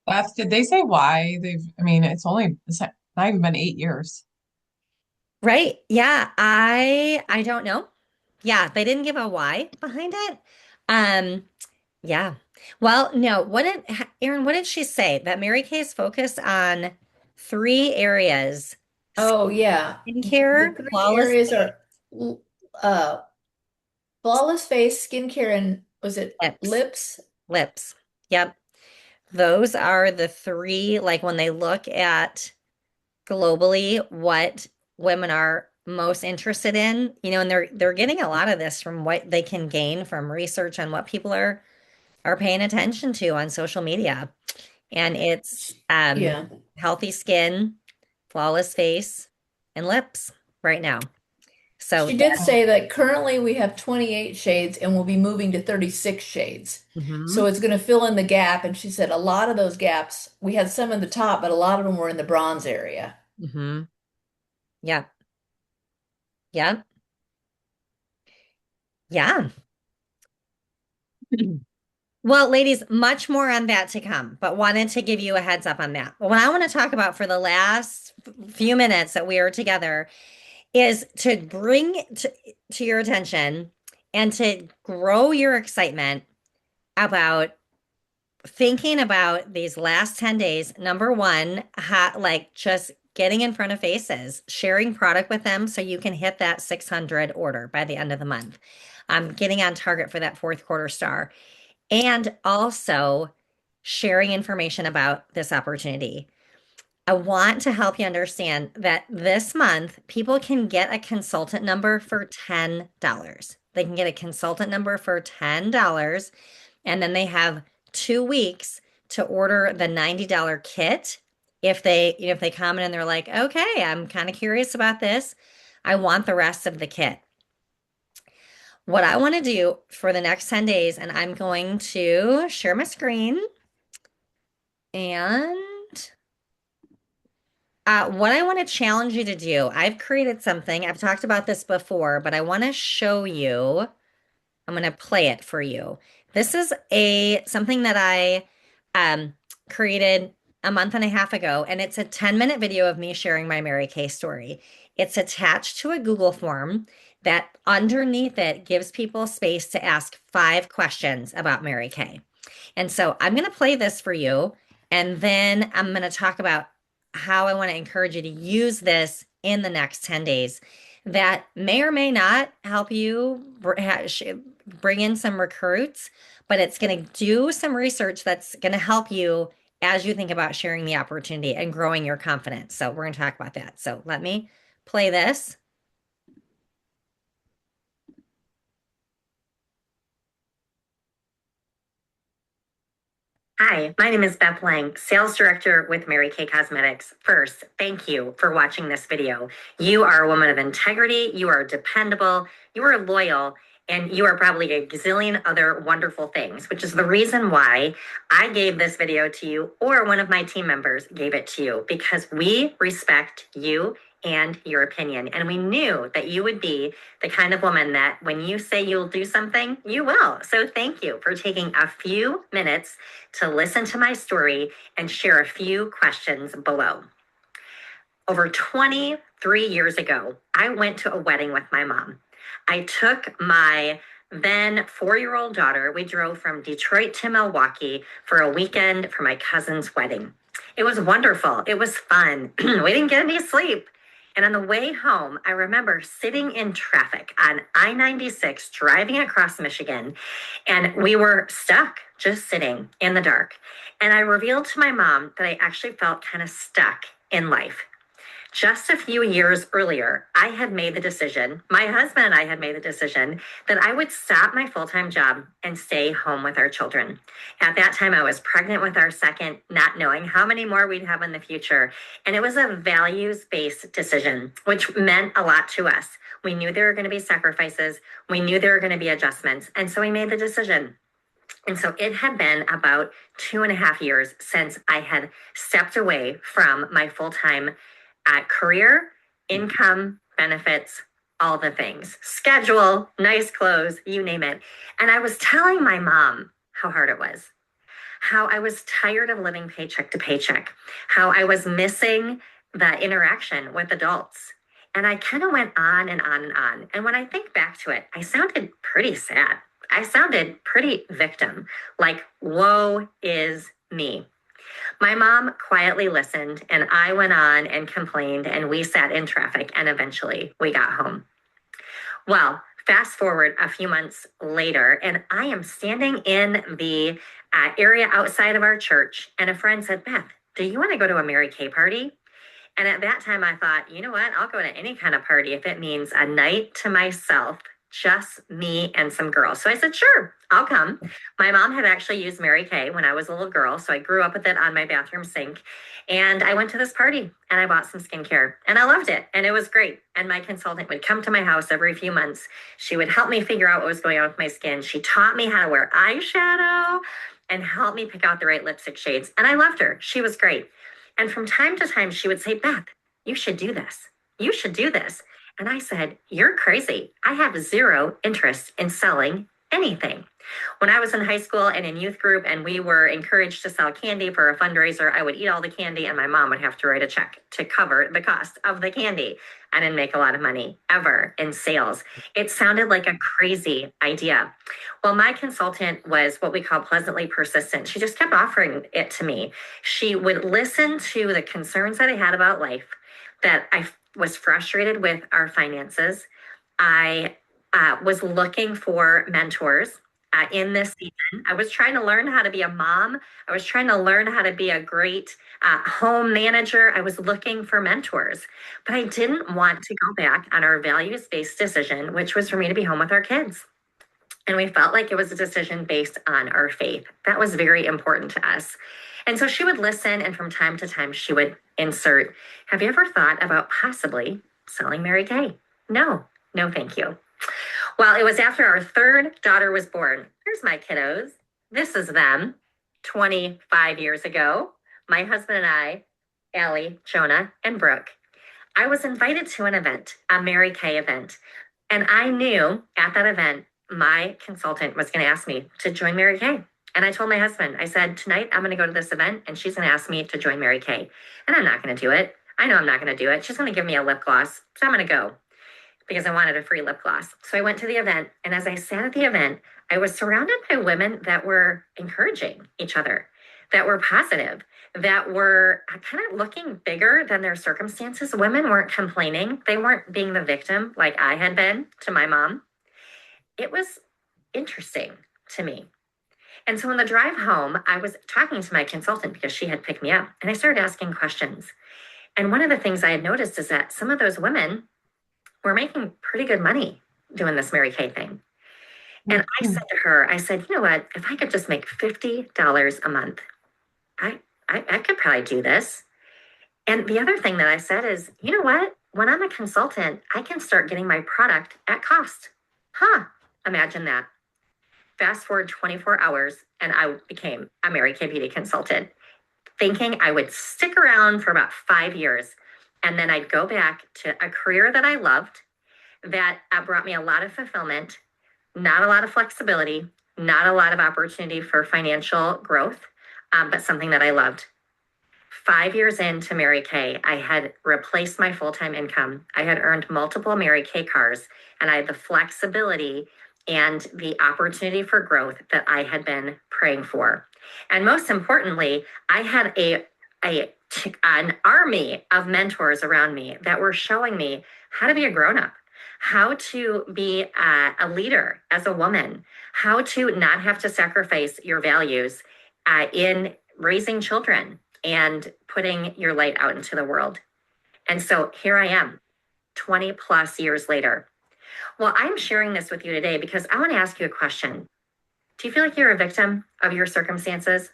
Beth, did they say why I mean, it's not even been 8 years. Right? Yeah, I don't know. Yeah, they didn't give a why behind it. Um, yeah. Well, no, Erin, what did she say? That Mary Kay's focused on three areas: Oh yeah. The skincare, three flawless areas are uh flawless face, skincare, and was it lips. lips? Lips. Yep. Those are the three, like when they look at globally what women are most interested in, and they're getting a lot of this from what they can gain from research on what people are paying attention to on social media. And it's Yeah. healthy skin, flawless face, and lips right now. So She did say that currently we have 28 shades and we'll be moving to 36 shades. hmm So it's going to fill in the gap. And she said a lot of those gaps, we had some in the top, but a lot of them were in the bronze area. hmm yeah, yeah, yeah. Well, ladies, much more on that to come, but wanted to give you a heads up on that. What I want to talk about for the last few minutes that we are together is to bring to your attention and to grow your excitement about thinking about these last 10 days. Number one, like just getting in front of faces, sharing product with them so you can hit that 600 order by the end of the month. Getting on target for that fourth quarter star and also sharing information about this opportunity. I want to help you understand that this month people can get a consultant number for $10. They can get a consultant number for $10 and then they have 2 weeks to order the $90 kit. If they come in and they're like, "Okay, I'm kind of curious about this. I want the rest of the kit." What I want to do for the next 10 days, and I'm going to share my screen and what I want to challenge you to do, I've created something. I've talked about this before, but I want to show you. I'm going to play it for you. This is a something that I um, created a month and a half ago, and it's a 10-minute video of me sharing my Mary Kay story. It's attached to a Google form that underneath it gives people space to ask 5 questions about Mary Kay. And so I'm going to play this for you, and then I'm going to talk about how I want to encourage you to use this in the next 10 days that may or may not help you bring in some recruits, but it's going to do some research that's going to help you as you think about sharing the opportunity and growing your confidence. So we're going to talk about that. So let me play this. Hi, my name is Beth Lang, Sales Director with Mary Kay Cosmetics. First, thank you for watching this video. You are a woman of integrity, you are dependable, you are loyal, and you are probably a gazillion other wonderful things, which is the reason why I gave this video to you or one of my team members gave it to you because we respect you and your opinion. And we knew that you would be the kind of woman that when you say you'll do something, you will. So thank you for taking a few minutes to listen to my story and share a few questions below. Over 23 years ago, I went to a wedding with my mom. I took my then 4-year-old daughter. We drove from Detroit to Milwaukee for a weekend for my cousin's wedding. It was wonderful. It was fun. We didn't get any sleep. And on the way home, I remember sitting in traffic on I-96 driving across Michigan, and we were stuck just sitting in the dark. And I revealed to my mom that I actually felt kind of stuck in life. Just a few years earlier, I had made the decision, my husband and I had made the decision that I would stop my full-time job and stay home with our children. At that time, I was pregnant with our second, not knowing how many more we'd have in the future. And it was a values-based decision, which meant a lot to us. We knew there were going to be sacrifices. We knew there were going to be adjustments. And so we made the decision. And so it had been about 2.5 years since I had stepped away from my full-time career, income, benefits, all the things, schedule, nice clothes, you name it. And I was telling my mom how hard it was, how I was tired of living paycheck to paycheck, how I was missing the interaction with adults. And I kind of went on and on and on. And when I think back to it, I sounded pretty sad. I sounded pretty victim, like, woe is me. My mom quietly listened, and I went on and complained, and we sat in traffic, and eventually we got home. Well, fast forward a few months later, and I am standing in the area outside of our church, and a friend said, Beth, do you want to go to a Mary Kay party? And at that time, I thought, you know what? I'll go to any kind of party if it means a night to myself, just me and some girls. So I said, sure, I'll come. My mom had actually used Mary Kay when I was a little girl. So I grew up with it on my bathroom sink. And I went to this party and I bought some skincare and I loved it. And it was great. And my consultant would come to my house every few months. She would help me figure out what was going on with my skin. She taught me how to wear eyeshadow and helped me pick out the right lipstick shades. And I loved her. She was great. And from time to time, she would say, Beth, you should do this. You should do this. And I said, you're crazy. I have zero interest in selling anything. When I was in high school and in youth group and we were encouraged to sell candy for a fundraiser, I would eat all the candy and my mom would have to write a check to cover the cost of the candy. I didn't make a lot of money ever in sales. It sounded like a crazy idea. Well, my consultant was what we call pleasantly persistent. She just kept offering it to me. She would listen to the concerns that I had about life, that I was frustrated with our finances. I was looking for mentors in this season. I was trying to learn how to be a mom. I was trying to learn how to be a great home manager. I was looking for mentors, but I didn't want to go back on our values-based decision, which was for me to be home with our kids. And we felt like it was a decision based on our faith. That was very important to us. And so she would listen, and from time to time, she would insert, have you ever thought about possibly selling Mary Kay? No, no, thank you. Well, it was after our third daughter was born. Here's my kiddos. This is them 25 years ago. My husband and I, Allie, Jonah, and Brooke. I was invited to an event, a Mary Kay event. And I knew at that event, my consultant was going to ask me to join Mary Kay. And I told my husband, I said, tonight I'm going to go to this event and she's going to ask me to join Mary Kay. And I'm not going to do it. I know I'm not going to do it. She's going to give me a lip gloss. So I'm going to go because I wanted a free lip gloss. So I went to the event. And as I sat at the event, I was surrounded by women that were encouraging each other, that were positive, that were kind of looking bigger than their circumstances. Women weren't complaining. They weren't being the victim like I had been to my mom. It was interesting to me. And so on the drive home, I was talking to my consultant because she had picked me up and I started asking questions. And one of the things I had noticed is that some of those women were making pretty good money doing this Mary Kay thing. And I said to her, I said, you know what, if I could just make $50 a month, I could probably do this. And the other thing that I said is, you know what, when I'm a consultant, I can start getting my product at cost. Imagine that. Fast forward 24 hours and I became a Mary Kay beauty consultant, thinking I would stick around for about 5 years. And then I'd go back to a career that I loved, that brought me a lot of fulfillment, not a lot of flexibility, not a lot of opportunity for financial growth, but something that I loved. 5 years into Mary Kay, I had replaced my full-time income. I had earned multiple Mary Kay cars, and I had the flexibility and the opportunity for growth that I had been praying for. And most importantly, I had an army of mentors around me that were showing me how to be a grown-up, how to be a leader as a woman, how to not have to sacrifice your values in raising children and putting your light out into the world. And so here I am, 20 plus years later. Well, I'm sharing this with you today because I want to ask you a question. Do you feel like you're a victim of your circumstances?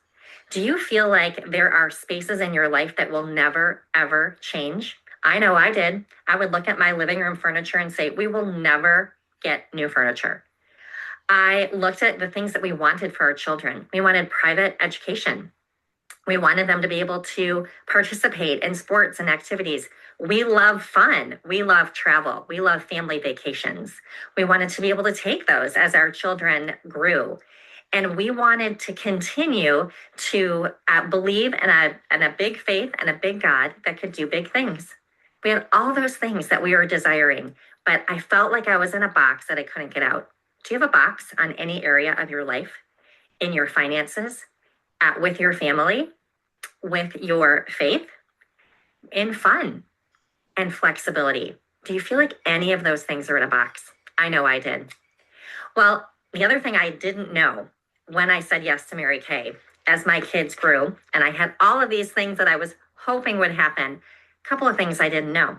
Do you feel like there are spaces in your life that will never, ever change? I know I did. I would look at my living room furniture and say, we will never get new furniture. I looked at the things that we wanted for our children. We wanted private education. We wanted them to be able to participate in sports and activities. We love fun. We love travel. We love family vacations. We wanted to be able to take those as our children grew. And we wanted to continue to believe in a big faith and a big God that could do big things. We had all those things that we were desiring, but I felt like I was in a box that I couldn't get out. Do you have a box on any area of your life, in your finances, with your family, with your faith, in fun and flexibility? Do you feel like any of those things are in a box? I know I did. Well, the other thing I didn't know when I said yes to Mary Kay, as my kids grew, and I had all of these things that I was hoping would happen, a couple of things I didn't know.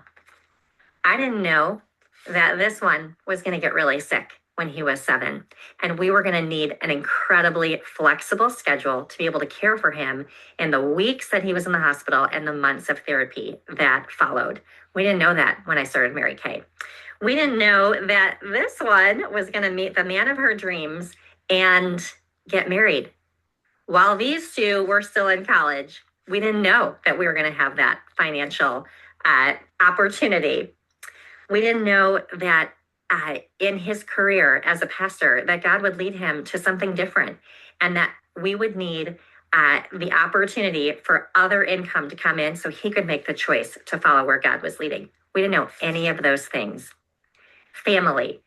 I didn't know that this one was going to get really sick when he was 7. And we were going to need an incredibly flexible schedule to be able to care for him in the weeks that he was in the hospital and the months of therapy that followed. We didn't know that when I started Mary Kay. We didn't know that this one was going to meet the man of her dreams and get married. While these two were still in college, we didn't know that we were going to have that financial opportunity. We didn't know that in his career as a pastor, that God would lead him to something different and that we would need the opportunity for other income to come in so he could make the choice to follow where God was leading. We didn't know any of those things. Family,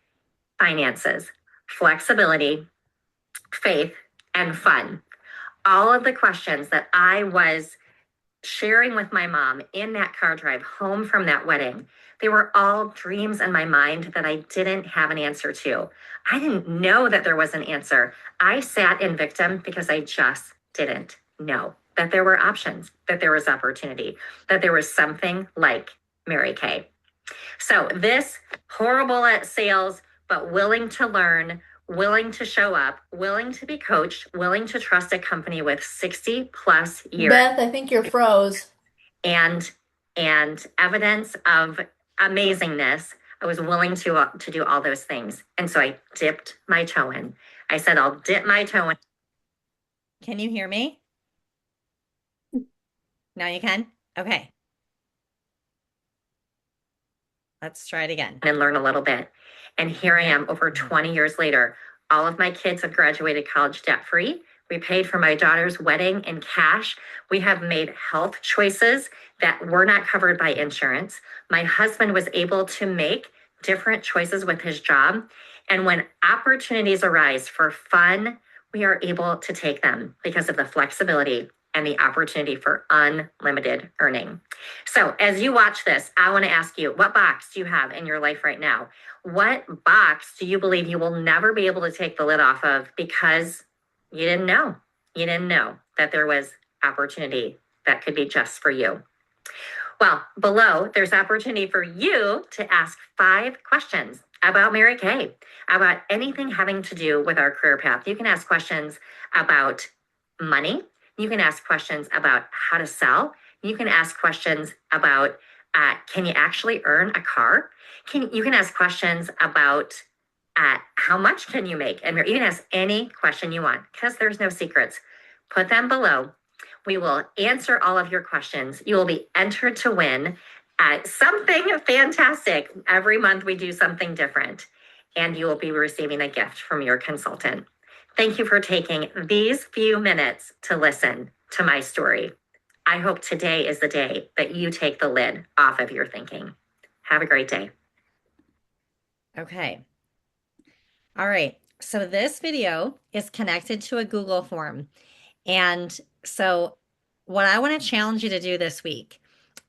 finances, flexibility, faith, and fun. All of the questions that I was sharing with my mom in that car drive home from that wedding, they were all dreams in my mind that I didn't have an answer to. I didn't know that there was an answer. I sat in victim because I just didn't know that there were options, that there was opportunity, that there was something like Mary Kay. So this horrible at sales, but willing to learn, willing to show up, willing to be coached, willing to trust a company with 60 plus years Beth, I think you're froze. and evidence of amazingness. I was willing to do all those things. And so I dipped my toe in. I said, I'll dip my toe in. Can you hear me? Now you can? Okay. Let's try it again and learn a little bit. And here I am over 20 years later. All of my kids have graduated college debt free. We paid for my daughter's wedding in cash. We have made health choices that were not covered by insurance. My husband was able to make different choices with his job. And when opportunities arise for fun, we are able to take them because of the flexibility and the opportunity for unlimited earning. So as you watch this, I want to ask you, what box do you have in your life right now? What box do you believe you will never be able to take the lid off of because you didn't know? You didn't know that there was opportunity that could be just for you. Well, below, there's opportunity for you to ask 5 questions about Mary Kay, about anything having to do with our career path. You can ask questions about money. You can ask questions about how to sell. You can ask questions about can you actually earn a car? You can ask questions about how much can you make? And you can ask any question you want because there's no secrets. Put them below. We will answer all of your questions. You will be entered to win something fantastic. Every month we do something different, and you will be receiving a gift from your consultant. Thank you for taking these few minutes to listen to my story. I hope today is the day that you take the lid off of your thinking. Have a great day. Okay. All right. So this video is connected to a Google form. And so what I want to challenge you to do this week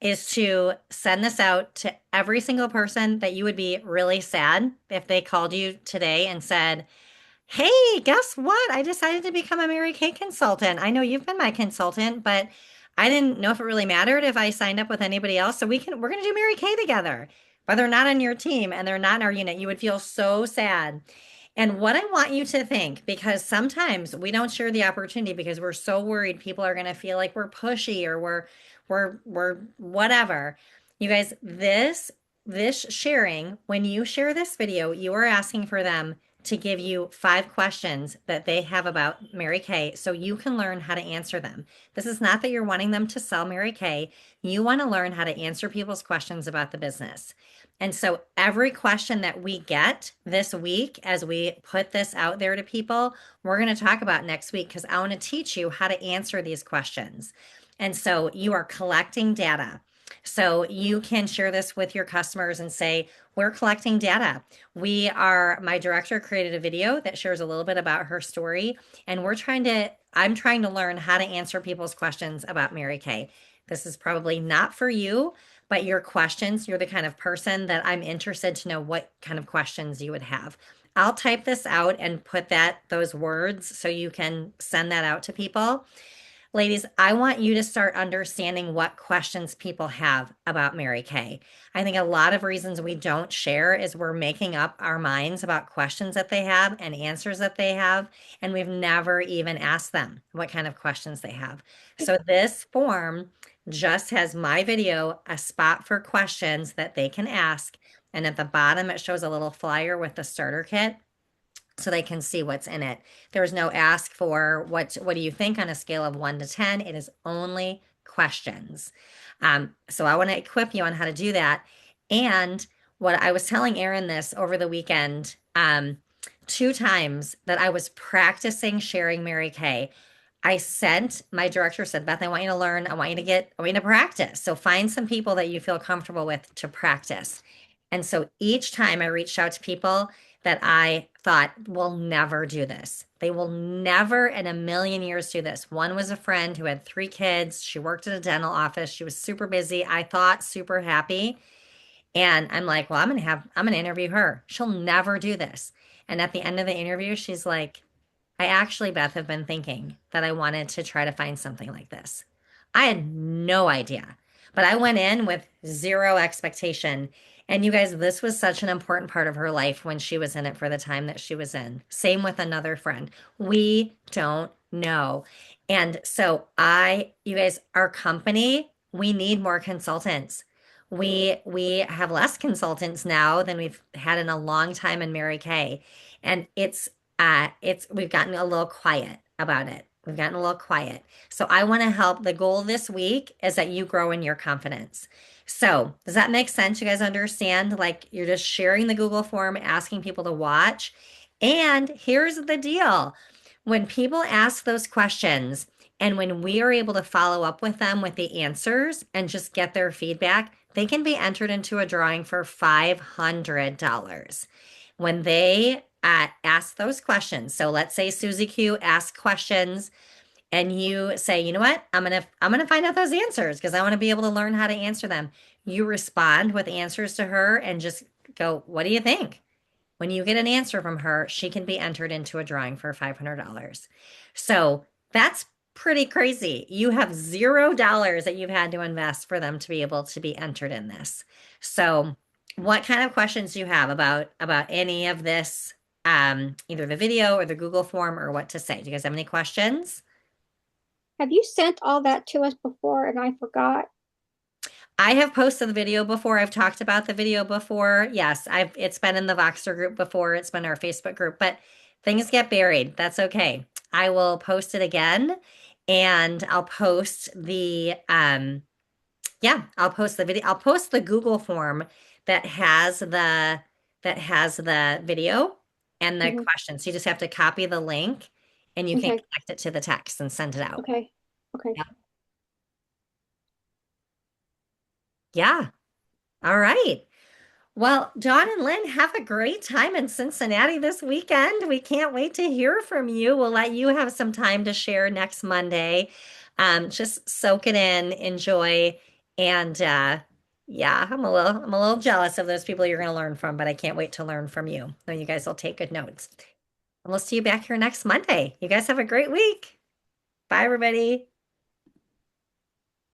is to send this out to every single person that you would be really sad if they called you today and said, hey, guess what? I decided to become a Mary Kay consultant. I know you've been my consultant, but I didn't know if it really mattered if I signed up with anybody else. So we're going to do Mary Kay together. But they're not on your team and they're not in our unit. You would feel so sad. And what I want you to think, because sometimes we don't share the opportunity because we're so worried people are going to feel like we're pushy or we're whatever. You guys, this sharing, when you share this video, you are asking for them to give you 5 questions that they have about Mary Kay so you can learn how to answer them. This is not that you're wanting them to sell Mary Kay. You want to learn how to answer people's questions about the business. And so every question that we get this week, as we put this out there to people, we're going to talk about next week because I want to teach you how to answer these questions. And so you are collecting data. So you can share this with your customers and say, we're collecting data. My director created a video that shares a little bit about her story, and I'm trying to learn how to answer people's questions about Mary Kay. This is probably not for you, but your questions, you're the kind of person that I'm interested to know what kind of questions you would have. I'll type this out and put those words so you can send that out to people. Ladies, I want you to start understanding what questions people have about Mary Kay. I think a lot of reasons we don't share is we're making up our minds about questions that they have and answers that they have, and we've never even asked them what kind of questions they have. So this form just has my video, a spot for questions that they can ask, and at the bottom it shows a little flyer with the starter kit so they can see what's in it. There's no ask for what do you think on a scale of 1 to 10. It is only questions. So I want to equip you on how to do that. And what I was telling Erin this over the weekend, 2 times that I was practicing sharing Mary Kay. My director said, Beth, I want you to learn. I want you to practice. So find some people that you feel comfortable with to practice. And so each time I reached out to people that I thought will never do this. They will never in a million years do this. One was a friend who had 3 kids. She worked at a dental office. She was super busy. I thought super happy. And I'm like, well, I'm gonna interview her. She'll never do this. And at the end of the interview, she's like, I actually, Beth, have been thinking that I wanted to try to find something like this. I had no idea, but I went in with zero expectation. And you guys, this was such an important part of her life when she was in it for the time that she was in. Same with another friend. We don't know. And so you guys, our company, we need more consultants. We have less consultants now than we've had in a long time in Mary Kay. And we've gotten a little quiet about it. We've gotten a little quiet. So I want to help. The goal this week is that you grow in your confidence. So does that make sense? You guys understand? Like you're just sharing the Google form, asking people to watch. And here's the deal. When people ask those questions and when we are able to follow up with them with the answers and just get their feedback, they can be entered into a drawing for $500 when they ask those questions. So let's say Susie Q asks questions and you say, you know what? I'm gonna find out those answers because I want to be able to learn how to answer them. You respond with answers to her and just go, what do you think? When you get an answer from her, she can be entered into a drawing for $500. So that's pretty crazy. You have $0 that you've had to invest for them to be able to be entered in this. So what kind of questions do you have about any of this, either the video or the Google form or what to say? Do you guys have any questions? Have you sent all that to us before and I forgot? I have posted the video before. I've talked about the video before. Yes, it's been in the Voxer group before. It's been our Facebook group, but things get buried. That's okay. I will post it again and I'll post I'll post the video. I'll post the Google form that has the video and the Hmm. questions. You just have to copy the link and you can Okay. connect it to the text and send it out. Okay. Okay. Yep. Yeah. All right. Well, Dawn and Lynn, have a great time in Cincinnati this weekend. We can't wait to hear from you. We'll let you have some time to share next Monday. Just soak it in, enjoy, and yeah, I'm a little jealous of those people you're going to learn from, but I can't wait to learn from you. So you guys will take good notes. And we'll see you back here next Monday. You guys have a great week. Bye, everybody.